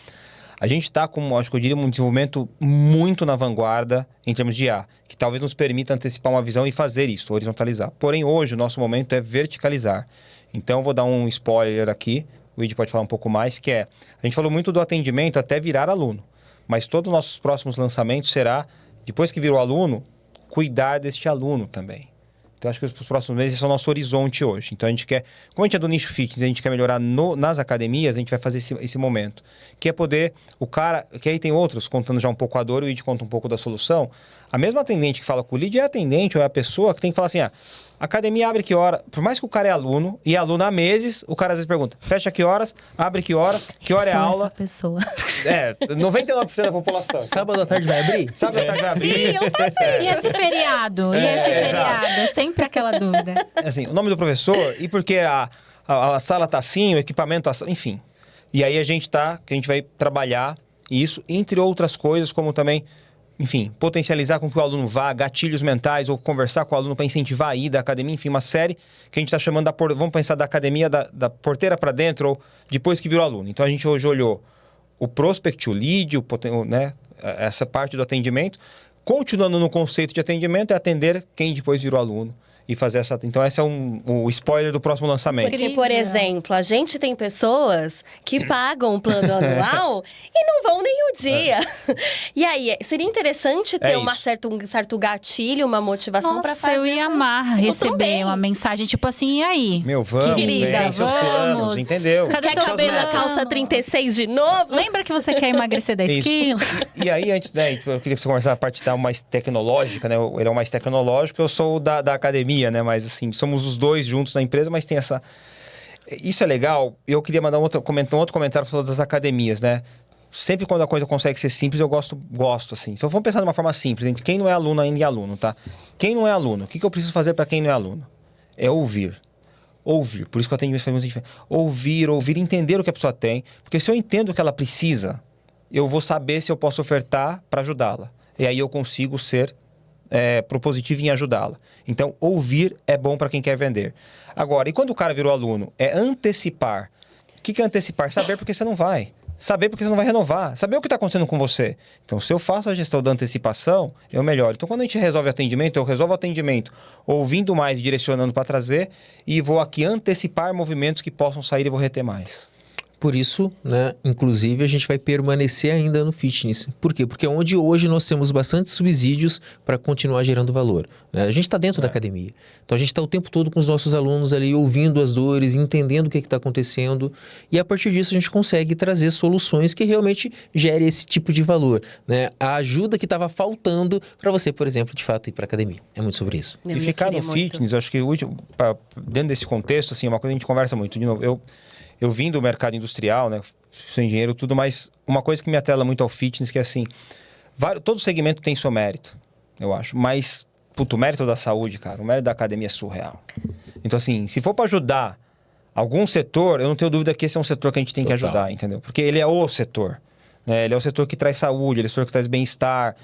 A gente está com, acho que eu diria, um desenvolvimento muito na vanguarda em termos de IA, que talvez nos permita antecipar uma visão e fazer isso, horizontalizar. Porém, hoje, o nosso momento é verticalizar. Então, eu vou dar um spoiler aqui, o Id pode falar um pouco mais, que é, a gente falou muito do atendimento até virar aluno, mas todos os nossos próximos lançamentos será, depois que virou aluno, cuidar deste aluno também. Então, acho que os próximos meses esse é o nosso horizonte hoje. Então, a gente quer, como a gente é do nicho fitness, a gente quer melhorar nas academias, a gente vai fazer esse momento. Que é poder, o cara, que aí tem outros, contando já um pouco a dor, o Id conta um pouco da solução. A mesma atendente que fala com o lead é a atendente ou é a pessoa que tem que falar assim, academia abre que hora? Por mais que o cara é aluno, e é aluno há meses, o cara às vezes pergunta, fecha que horas? Abre que hora? Que hora é a aula? Essa pessoa. 99% da população. Sábado à tarde vai abrir? Sábado à tarde vai abrir. Sim, eu faço E esse feriado? É sempre aquela dúvida. Assim, o nome do professor e porque a sala tá assim, o equipamento tá assim, enfim. E aí a gente vai trabalhar isso, entre outras coisas, como também, enfim, potencializar com que o aluno vá, gatilhos mentais, ou conversar com o aluno para incentivar a ida à academia, enfim, uma série que a gente está chamando vamos pensar da academia da porteira para dentro, ou depois que virou aluno. Então a gente hoje olhou o prospect, o lead, né, essa parte do atendimento, continuando no conceito de atendimento, é atender quem depois virou aluno. E fazer essa... Então, esse é o spoiler do próximo lançamento. Porque, por exemplo, a gente tem pessoas que pagam o plano anual e não vão nem o dia. E aí, seria interessante ter um certo gatilho, uma motivação para fazer. Eu ia amar receber uma mensagem tipo assim, e aí? Vamos, querida, seus planos, entendeu? Quer caber na calça 36 de novo? Lembra que você quer emagrecer 10 quilos? E aí, antes, né, eu queria que você conversasse a parte mais tecnológica, né? Ele é o mais tecnológico, eu sou o da academia, né? Mas assim, somos os dois juntos na empresa, mas tem essa... Isso é legal. Eu queria mandar um outro comentário falando das academias, né? Sempre quando a coisa consegue ser simples, eu gosto assim. Então vamos pensar de uma forma simples, entre quem não é aluno ainda e aluno, tá? Quem não é aluno, o que eu preciso fazer para quem não é aluno? É ouvir. Ouvir. Por isso que o atendimento faz muita diferença. Ouvir, entender o que a pessoa tem. Porque se eu entendo o que ela precisa, eu vou saber se eu posso ofertar para ajudá-la. E aí eu consigo ser propositivo em ajudá-la. Então, ouvir é bom para quem quer vender. Agora, e quando o cara virou aluno? É antecipar. O que é antecipar? Saber porque você não vai. Saber porque você não vai renovar. Saber o que está acontecendo com você. Então, se eu faço a gestão da antecipação, eu melhoro. Então, quando a gente resolve atendimento, eu resolvo atendimento ouvindo mais e direcionando para trazer e vou aqui antecipar movimentos que possam sair e vou reter mais. Por isso, né, inclusive, a gente vai permanecer ainda no fitness. Por quê? Porque é onde hoje nós temos bastante subsídios para continuar gerando valor, né? A gente está dentro da academia. Então, a gente está o tempo todo com os nossos alunos ali, ouvindo as dores, entendendo o que está acontecendo. E, a partir disso, a gente consegue trazer soluções que realmente gerem esse tipo de valor, né? A ajuda que estava faltando para você, por exemplo, de fato, ir para a academia. É muito sobre isso. E ficar no fitness, eu acho que dentro desse contexto, assim, é uma coisa que a gente conversa muito. De novo, eu vim do mercado industrial, né? Sou engenheiro, tudo, mas uma coisa que me atrela muito ao fitness, que é assim, todo segmento tem seu mérito, eu acho. Mas, o mérito da saúde, cara, o mérito da academia é surreal. Então, assim, se for para ajudar algum setor, eu não tenho dúvida que esse é um setor que a gente tem que ajudar, entendeu? Porque ele é o setor, né? Ele é o setor que traz saúde, ele é o setor que traz bem-estar.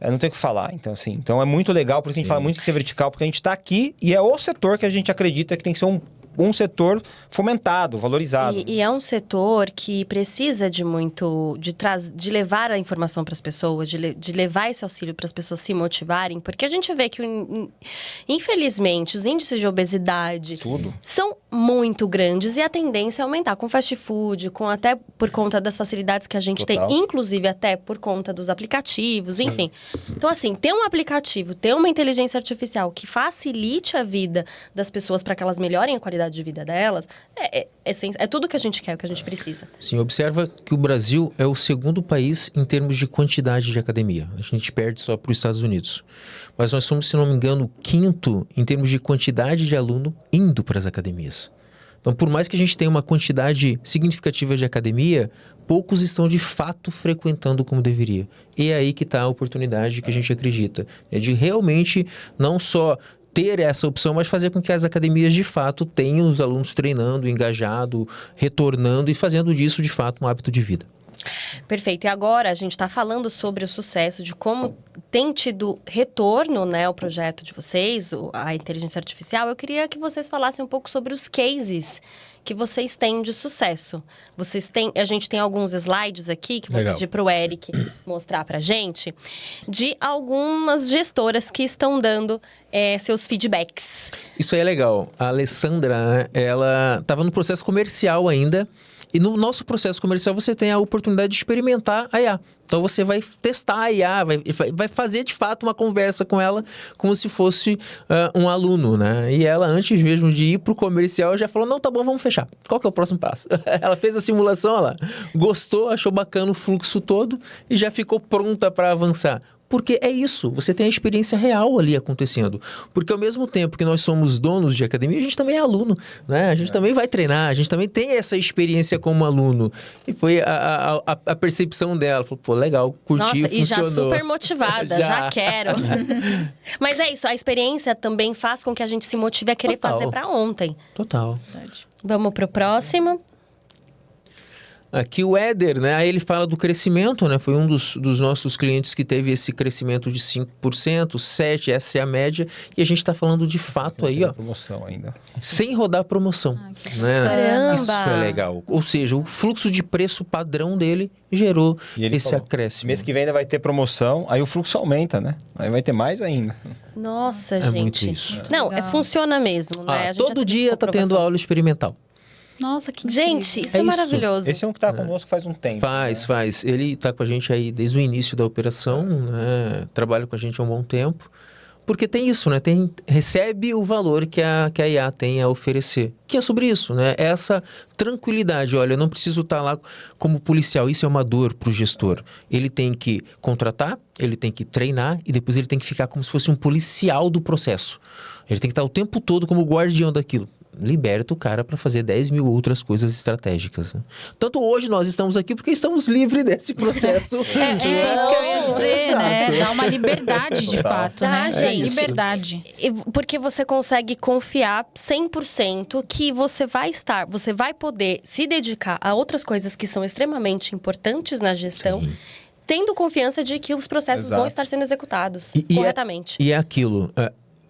Não tem o que falar, então, assim. Então, é muito legal, porque a gente fala muito que é vertical, porque a gente está aqui e é o setor que a gente acredita que tem que ser um setor fomentado, valorizado. E é um setor que precisa de muito, de levar a informação para as pessoas, de levar esse auxílio para as pessoas se motivarem, porque a gente vê que, infelizmente, os índices de obesidade são muito grandes e a tendência é aumentar com fast food, até por conta das facilidades que a gente tem, inclusive até por conta dos aplicativos, enfim. Então, assim, ter um aplicativo, ter uma inteligência artificial que facilite a vida das pessoas para que elas melhorem a qualidade qualidade de vida delas, é tudo que a gente quer, o que a gente precisa. Sim, observa que o Brasil é o segundo país em termos de quantidade de academia. A gente perde só para os Estados Unidos. Mas nós somos, se não me engano, o quinto em termos de quantidade de aluno indo para as academias. Então, por mais que a gente tenha uma quantidade significativa de academia, poucos estão de fato frequentando como deveria. E é aí que está a oportunidade que a gente acredita. É de realmente não só ter essa opção, mas fazer com que as academias de fato tenham os alunos treinando, engajado, retornando e fazendo disso de fato um hábito de vida. Perfeito. E agora a gente está falando sobre o sucesso, de como tem tido retorno, né, o projeto de vocês, a inteligência artificial. Eu queria que vocês falassem um pouco sobre os cases que vocês têm de sucesso. A gente tem alguns slides aqui que vou pedir para o Eric mostrar para a gente, de algumas gestoras que estão dando seus feedbacks. Isso aí é legal. A Alessandra, ela estava no processo comercial ainda. E no nosso processo comercial você tem a oportunidade de experimentar a IA. Então você vai testar a IA, vai fazer de fato uma conversa com ela como se fosse um aluno, né? E ela, antes mesmo de ir para o comercial, já falou, não, tá bom, vamos fechar. Qual que é o próximo passo? Ela fez a simulação, ela gostou, achou bacana o fluxo todo e já ficou pronta para avançar. Porque é isso, você tem a experiência real ali acontecendo. Porque ao mesmo tempo que nós somos donos de academia, a gente também é aluno, né? A gente também vai treinar, a gente também tem essa experiência como aluno. E foi a percepção dela. Falou, pô, legal, curti, Nossa, e funcionou. já super motivada, já quero. Mas é isso, a experiência também faz com que a gente se motive a querer fazer para ontem. Total. Vamos pro próximo. Aqui o Éder, né? Aí ele fala do crescimento, né? Foi um dos nossos clientes que teve esse crescimento de 5%, 7%, essa é a média. E a gente está falando de fato aí, ó. Promoção ainda. Sem rodar promoção. Né? Caramba! Isso é legal. Ou seja, o fluxo de preço padrão dele gerou esse acréscimo. Mês que vem ainda vai ter promoção, aí o fluxo aumenta, né? Aí vai ter mais ainda. Nossa, É gente. muito isso. Não, funciona mesmo, né? A gente Todo dia tá tendo aula experimental. Nossa, que Gente, isso é isso. maravilhoso. Esse é um que tá conosco faz um tempo. Faz. Ele tá com a gente aí desde o início da operação, né? Trabalha com a gente há um bom tempo. Porque tem isso, né? Recebe o valor que a IA tem a oferecer. Que é sobre isso, né? Essa tranquilidade. Olha, eu não preciso estar lá como policial. Isso é uma dor para o gestor. Ele tem que contratar, ele tem que treinar e depois ele tem que ficar como se fosse um policial do processo. Ele tem que estar o tempo todo como guardião daquilo. Liberta o cara para fazer 10 mil outras coisas estratégicas. Né? Tanto hoje nós estamos aqui porque estamos livres desse processo. É isso que eu ia dizer, Exato. né? Dá uma liberdade de fato, né? gente. Liberdade. Porque você consegue confiar 100% que você vai poder se dedicar a outras coisas que são extremamente importantes na gestão, tendo confiança de que os processos vão estar sendo executados corretamente. E é aquilo...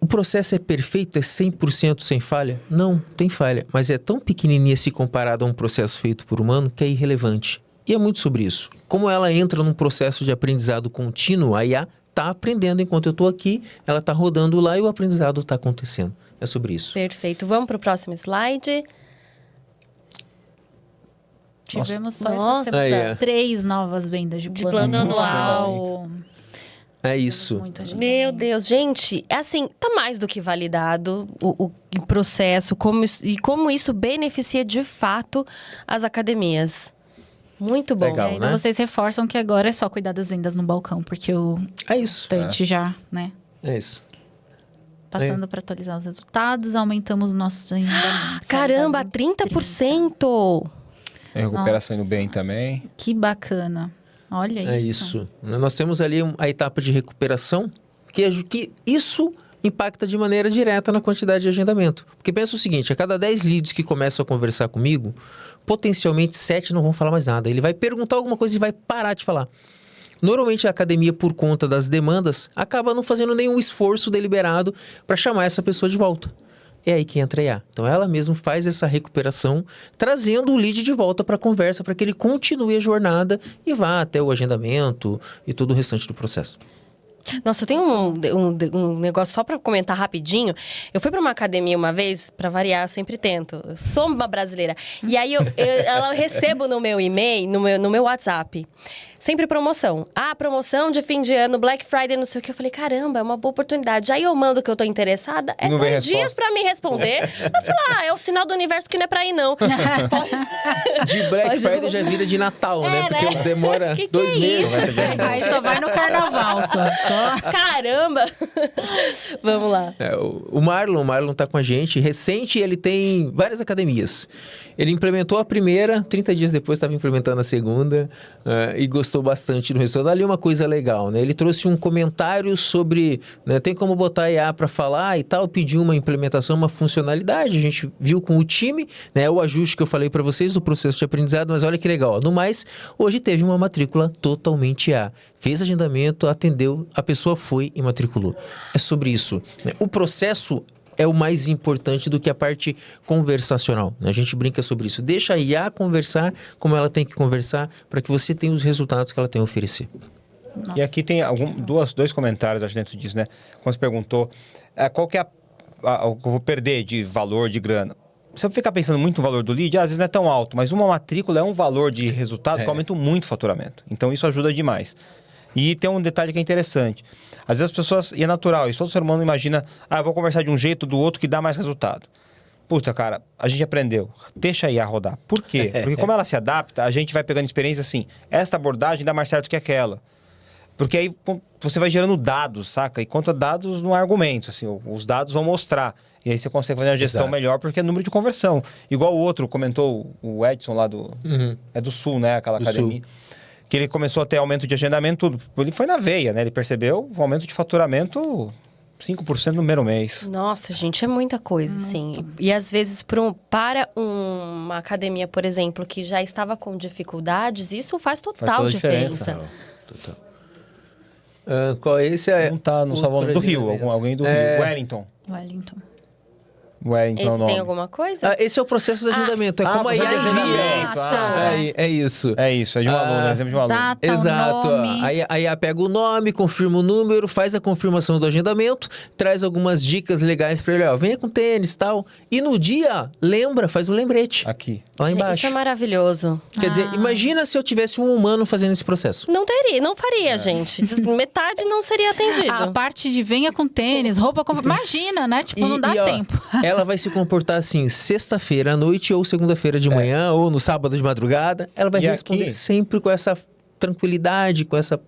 O processo é perfeito? É 100% sem falha? Não, tem falha. Mas é tão pequenininha se comparado a um processo feito por humano que é irrelevante. E é muito sobre isso. Como ela entra num processo de aprendizado contínuo, a IA está aprendendo enquanto eu estou aqui, ela está rodando lá e o aprendizado está acontecendo. É sobre isso. Perfeito. Vamos para o próximo slide. Tivemos só Nossa. essa semana Aí, 3 novas vendas de plano anual. É isso. Muita gente. Meu Deus, gente, é assim, tá mais do que validado o processo como isso beneficia de fato as academias. Muito bom. Legal, E ainda né? vocês reforçam que agora é só cuidar das vendas no balcão, porque o É isso. restante já, né? É isso. Passando para atualizar os resultados, aumentamos nossos endividamentos. Caramba, 30%! A recuperação indo bem também. Que bacana. Olha isso. É isso. Nós temos ali a etapa de recuperação, que isso impacta de maneira direta na quantidade de agendamento. Porque pensa o seguinte, a cada 10 leads que começam a conversar comigo, potencialmente 7 não vão falar mais nada. Ele vai perguntar alguma coisa e vai parar de falar. Normalmente a academia, por conta das demandas, acaba não fazendo nenhum esforço deliberado para chamar essa pessoa de volta. É aí que entra a IA. Então ela mesma faz essa recuperação, trazendo o lead de volta para a conversa, para que ele continue a jornada e vá até o agendamento e todo o restante do processo. Nossa, eu tenho um negócio só pra comentar rapidinho. Eu fui pra uma academia uma vez, pra variar, eu sempre tento. Eu sou uma brasileira. E aí eu recebo no meu e-mail, no meu WhatsApp, sempre promoção. Ah, promoção de fim de ano, Black Friday, não sei o que. Eu falei, caramba, é uma boa oportunidade. Aí eu mando que eu tô interessada, Não vem 2 dias resposta. pra me responder. Eu falei, é o sinal do universo que não é pra ir, não. De Black Pode- Friday já vira de Natal, né? Porque né? demora Que 2 é meses. isso, gente? Aí só vai no carnaval, só. Caramba! Vamos lá. O Marlon tá com a gente. Recente, ele tem várias academias. Ele implementou a primeira, 30 dias depois estava implementando a segunda e gostou bastante do resultado. Ali uma coisa legal, né? Ele trouxe um comentário sobre, né, tem como botar IA para falar e tal, pediu uma implementação, uma funcionalidade. A gente viu com o time, né, o ajuste que eu falei para vocês do processo de aprendizado, mas olha que legal. No mais, hoje teve uma matrícula totalmente IA. Fez agendamento, atendeu, a pessoa foi e matriculou. É sobre isso, né? O processo é o mais importante do que a parte conversacional, né? A gente brinca sobre isso. Deixa a IA conversar como ela tem que conversar para que você tenha os resultados que ela tem a oferecer. E aqui tem dois comentários, acho, dentro disso, né? Quando você perguntou qual que é o que eu vou perder de valor, de grana. Se eu ficar pensando muito no valor do lead, às vezes não é tão alto, mas uma matrícula é um valor de resultado que aumenta muito o faturamento. Então, isso ajuda demais. E tem um detalhe que é interessante. Às vezes as pessoas, e é natural, isso todo ser humano imagina, eu vou conversar de um jeito do outro que dá mais resultado. Puta, cara, a gente aprendeu. Deixa a IA rodar. Por quê? Porque como ela se adapta, a gente vai pegando experiência assim, esta abordagem dá mais certo que aquela. Porque aí você vai gerando dados, saca? E conta dados não há argumentos, assim, os dados vão mostrar. E aí você consegue fazer uma gestão melhor porque é número de conversão. Igual o outro comentou, o Edson lá do... É do Sul, né? Aquela Do academia. Sul. Que ele começou a ter aumento de agendamento, tudo. Ele foi na veia, né? Ele percebeu um aumento de faturamento 5% no primeiro mês. Nossa, gente, é muita coisa, assim. E às vezes, para uma academia, por exemplo, que já estava com dificuldades, isso faz total toda a diferença. Qual é esse? Não tá no salão do Rio, alguém do Rio. Wellington. Wellington. Wellington é o Esse nome. tem alguma coisa? Esse é o processo do agendamento. É como a IA processo de agendamento. envia. É isso. É isso, é de um aluno, exemplo de um aluno. Data, Exato. o nome. Aí a IA pega o nome, confirma o número, faz a confirmação do agendamento, traz algumas dicas legais para ele. Ó, venha com tênis e tal. E no dia, lembra, faz um lembrete. Aqui. Lá Gente, embaixo. isso é maravilhoso. Quer dizer, imagina se eu tivesse um humano fazendo esse processo. Não faria, gente. Metade não seria atendido. A parte de venha com tênis, roupa... Imagina, né? Tipo, não dá ó, tempo. Ela vai se comportar assim, sexta-feira à noite ou segunda-feira de manhã ou no sábado de madrugada. Ela vai E responder aqui- sempre com essa tranquilidade, com essa...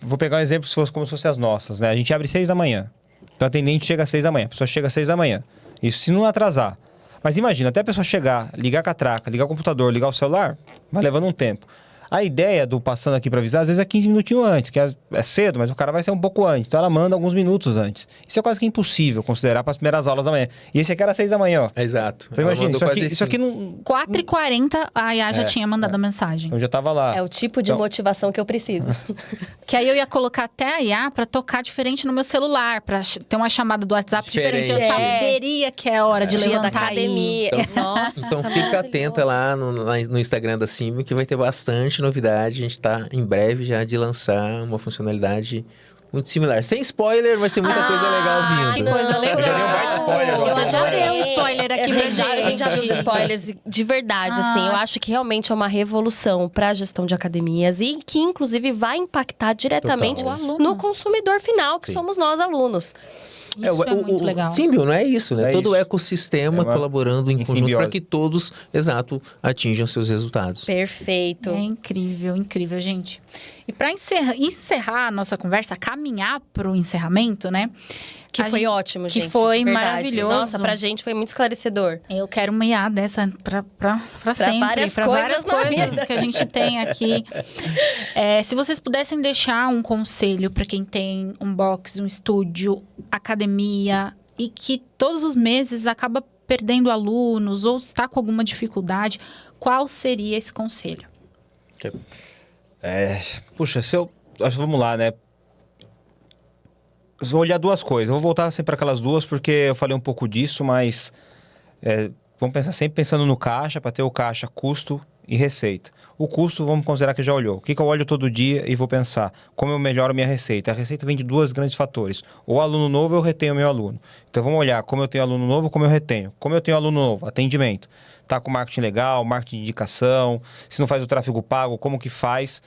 Vou pegar um exemplo como se fossem as nossas, né? A gente abre 6 da manhã. Então a atendente chega às 6 da manhã. A pessoa chega às 6 da manhã. Isso se não atrasar. Mas imagina, até a pessoa chegar, ligar a catraca, ligar o computador, ligar o celular, vai levando um tempo. A ideia do passando aqui para avisar, às vezes é 15 minutinhos antes, que é cedo, mas o cara vai ser um pouco antes. Então ela manda alguns minutos antes. Isso é quase que impossível considerar para as primeiras aulas da manhã. E esse aqui era 6 da manhã, ó. Exato. Então Ela imagina, mandou isso quase aqui não... 4h40, a IA já tinha mandado a mensagem. Então já tava lá. É o tipo de Então- motivação que eu preciso. Que aí eu ia colocar até a IA pra tocar diferente no meu celular, pra ter uma chamada do WhatsApp diferente. Eu Diferente. saberia que é hora de Dia da levantar academia. Nossa, Então fica maravilhoso. atenta lá no Instagram da Simio que vai ter bastante novidade. A gente tá em breve já de lançar uma funcionalidade muito similar. Sem spoiler, vai ser muita coisa legal Que vindo. coisa legal. Já deu um baita spoiler agora. Você já deu um spoiler aqui A gente já viu os spoilers de verdade, assim. Eu acho que realmente é uma revolução para a gestão de academias e que, inclusive, vai impactar diretamente Total. O aluno. no consumidor final, que somos nós, alunos. Isso é muito legal. Símbio, não é isso, né? É Todo o isso. ecossistema É uma- colaborando em em conjunto para simbiose. que todos, exato, atinjam seus resultados. Perfeito. É incrível, incrível, gente. E para encerrar a nossa conversa, caminhar para o encerramento, né? Que a foi gente- ótimo, que gente. foi de verdade. maravilhoso. Nossa, pra gente foi muito esclarecedor. Eu quero uma IA dessa para sempre, várias para coisas várias na coisas vida. que a gente tem aqui. Se vocês pudessem deixar um conselho para quem tem um box, um estúdio, academia e que todos os meses acaba perdendo alunos ou está com alguma dificuldade, qual seria esse conselho? Puxa, vamos lá, né? Eu vou olhar duas coisas. Eu vou voltar sempre para aquelas duas, porque eu falei um pouco disso, mas vamos pensar sempre pensando no caixa, para ter o caixa, custo e receita. O custo, vamos considerar que já olhou. O que eu olho todo dia e vou pensar? Como eu melhoro a minha receita? A receita vem de dois grandes fatores. Ou aluno novo, eu retenho o meu aluno. Então vamos olhar como eu tenho aluno novo, como eu retenho. Como eu tenho aluno novo? Atendimento. tá com marketing legal, marketing de indicação, se não faz o tráfego pago, como que faz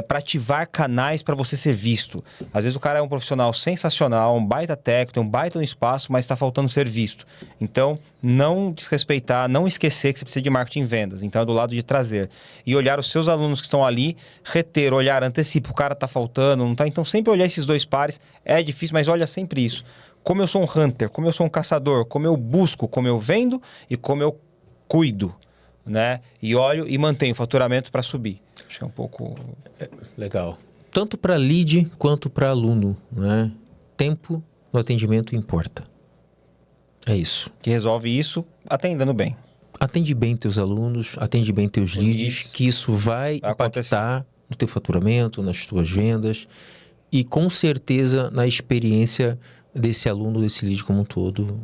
para ativar canais para você ser visto. Às vezes o cara é um profissional sensacional, um baita técnico, tem um baita no espaço, mas está faltando ser visto. Então, não desrespeitar, não esquecer que você precisa de marketing em vendas. Então, é do lado de trazer. E olhar os seus alunos que estão ali, reter, olhar, antecipa, o cara está faltando, não está. Então, sempre olhar esses dois pares. É difícil, mas olha sempre isso. Como eu sou um hunter, como eu sou um caçador, como eu busco, como eu vendo e como eu cuido, né? E olho e mantenho o faturamento para subir. Acho que é um pouco... Legal. Tanto para lead quanto para aluno, né? Tempo no atendimento importa. É isso. Que resolve isso atendendo bem. Atende bem teus alunos, atende bem teus leads, que isso vai impactar no teu faturamento, nas tuas vendas e com certeza na experiência desse aluno, desse lead como um todo,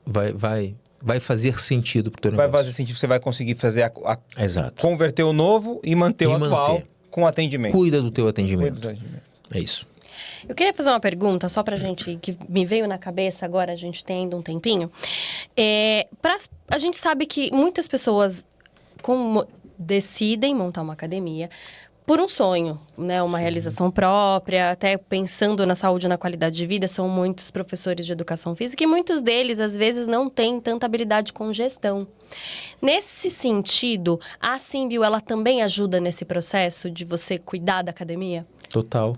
vai fazer sentido para o teu negócio. Vai fazer sentido, você vai conseguir fazer Exato. converter o novo e manter o atual com atendimento. Cuida do teu atendimento. Cuida do atendimento. É isso. Eu queria fazer uma pergunta, só pra gente, que me veio na cabeça agora, a gente tem ainda um tempinho. A gente sabe que muitas pessoas decidem montar uma academia por um sonho, né? Uma realização própria, até pensando na saúde e na qualidade de vida. São muitos professores de educação física e muitos deles, às vezes, não têm tanta habilidade com gestão. Nesse sentido, a Symbio, ela também ajuda nesse processo de você cuidar da academia? Total.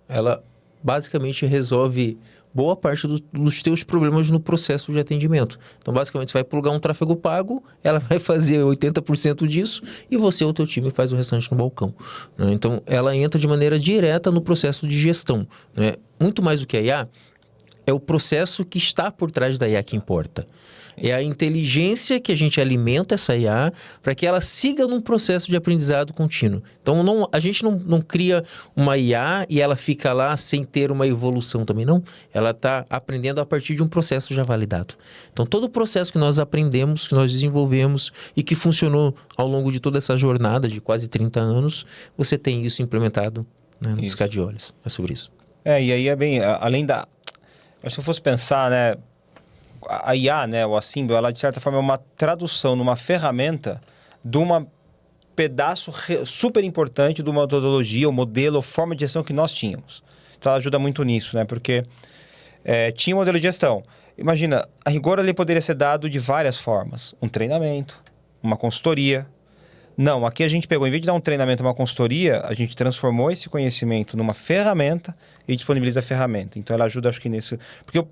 Ela basicamente resolve boa parte dos teus problemas no processo de atendimento. Então, basicamente, você vai plugar um tráfego pago, ela vai fazer 80% disso e você ou o teu time faz o restante no balcão, né? Então, ela entra de maneira direta no processo de gestão, né? Muito mais do que a IA, é o processo que está por trás da IA que importa. É a inteligência que a gente alimenta essa IA para que ela siga num processo de aprendizado contínuo. Então, a gente não cria uma IA e ela fica lá sem ter uma evolução também, não. Ela está aprendendo a partir de um processo já validado. Então, todo o processo que nós aprendemos, que nós desenvolvemos e que funcionou ao longo de toda essa jornada de quase 30 anos, você tem isso implementado, né, no piscar de olhos. É sobre isso. E aí é bem, além da... Se eu fosse pensar, né, a IA, né, ou a Symbio, ela de certa forma é uma tradução numa ferramenta de um pedaço super importante de uma metodologia, o modelo, a forma de gestão que nós tínhamos. Então ela ajuda muito nisso, né, porque tinha um modelo de gestão. Imagina, a rigor ele poderia ser dado de várias formas. Um treinamento, uma consultoria. Não, aqui a gente pegou, em vez de dar um treinamento, uma consultoria, a gente transformou esse conhecimento numa ferramenta e disponibiliza a ferramenta. Então ela ajuda, acho que nisso... Porque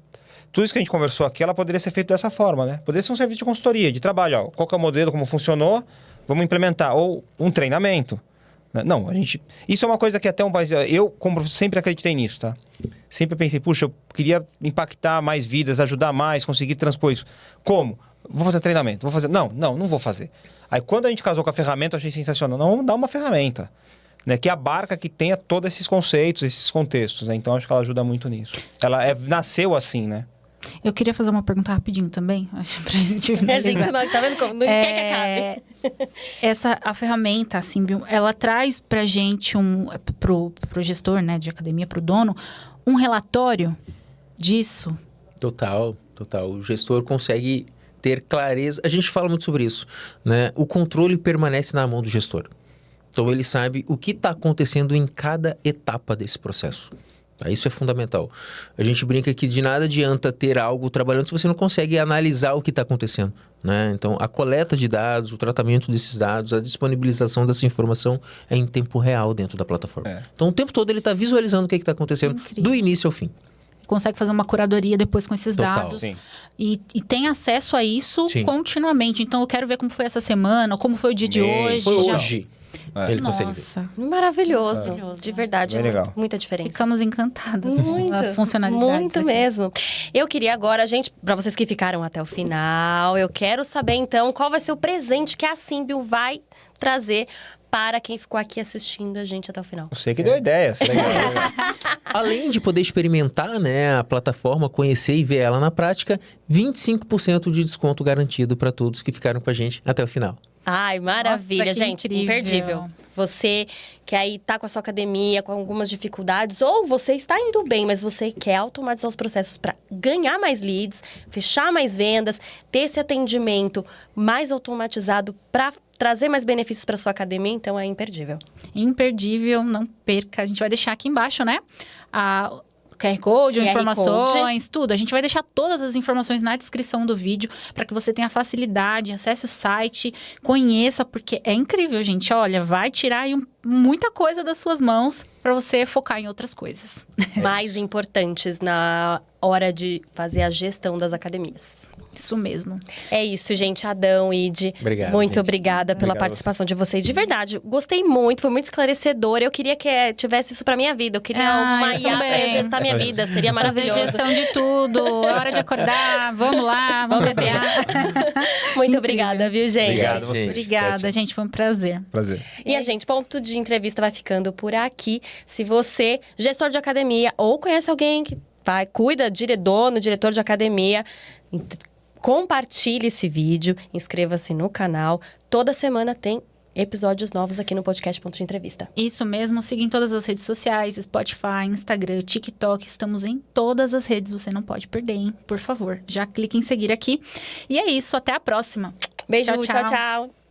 tudo isso que a gente conversou aqui, ela poderia ser feito dessa forma, né? Poderia ser um serviço de consultoria, de trabalho. Ó, qual que é o modelo, como funcionou, vamos implementar. Ou um treinamento. Não, isso é uma coisa que até um país... Eu, como sempre acreditei nisso, tá? Sempre pensei, puxa, eu queria impactar mais vidas, ajudar mais, conseguir transpor isso. Como? Vou fazer treinamento, vou fazer... Não vou fazer. Aí quando a gente casou com a ferramenta, eu achei sensacional. Não, vamos dar uma ferramenta, né, que abarca, que tenha todos esses conceitos, esses contextos, né? Então acho que ela ajuda muito nisso. Ela nasceu assim, né? Eu queria fazer uma pergunta rapidinho também, acho, pra gente finalizar. A gente não, tá vendo como? Não quer que acabe. A ferramenta, a Symbio, ela traz pra gente, pro gestor, né, de academia, pro dono, um relatório disso. Total. O gestor consegue ter clareza. A gente fala muito sobre isso, né? O controle permanece na mão do gestor. Então, ele sabe o que está acontecendo em cada etapa desse processo. Isso é fundamental. A gente brinca que de nada adianta ter algo trabalhando se você não consegue analisar o que está acontecendo, né? Então, a coleta de dados, o tratamento desses dados, a disponibilização dessa informação é em tempo real dentro da plataforma. Então, o tempo todo ele está visualizando o que está acontecendo. Incrível. Do início ao fim. Consegue fazer uma curadoria depois com esses dados. E tem acesso a isso continuamente. Então, eu quero ver como foi essa semana, como foi o dia de hoje. Foi hoje. Ele consegue ver. Maravilhoso. De verdade. Muita diferença. Ficamos encantadas com as funcionalidades. Muito mesmo. Eu queria agora, gente, para vocês que ficaram até o final, eu quero saber, então, qual vai ser o presente que a Symbio vai trazer para quem ficou aqui assistindo a gente até o final. Você que deu ideias. Legal. Além de poder experimentar, né, a plataforma, conhecer e ver ela na prática, 25% de desconto garantido para todos que ficaram com a gente até o final. Ai, maravilha, Nossa, gente. incrível. Imperdível. Você que aí tá com a sua academia, com algumas dificuldades, ou você está indo bem, mas você quer automatizar os processos para ganhar mais leads, fechar mais vendas, ter esse atendimento mais automatizado para trazer mais benefícios para sua academia, então é imperdível. Imperdível, não perca. A gente vai deixar aqui embaixo, né? O QR Code, informações, tudo. A gente vai deixar todas as informações na descrição do vídeo para que você tenha facilidade, acesse o site, conheça, porque é incrível, gente. Olha, vai tirar aí muita coisa das suas mãos para você focar em outras coisas. Mais importantes na hora de fazer a gestão das academias. Isso mesmo. É isso, gente. Adão, Ide. Obrigado, muito gente. obrigada pela Obrigado participação de vocês. De verdade, gostei muito, foi muito esclarecedor. Eu queria que tivesse isso pra minha vida. Eu queria uma eu IA pra também. gestar minha vida. Seria Fazer maravilhoso. gestão de tudo. É hora de acordar. Vamos lá, vamos beber. Muito obrigada, viu, gente? Obrigado a você. Obrigada, gente. Foi um prazer. Prazer. E a gente, ponto de entrevista vai ficando por aqui. Se você, gestor de academia, ou conhece alguém que cuida, dono, diretor de academia, compartilhe esse vídeo, inscreva-se no canal. Toda semana tem episódios novos aqui no podcast Ponto de Entrevista. Isso mesmo, siga em todas as redes sociais, Spotify, Instagram, TikTok, estamos em todas as redes, você não pode perder, hein? Por favor, já clique em seguir aqui. E é isso, até a próxima. Beijo, Tchau, tchau. tchau.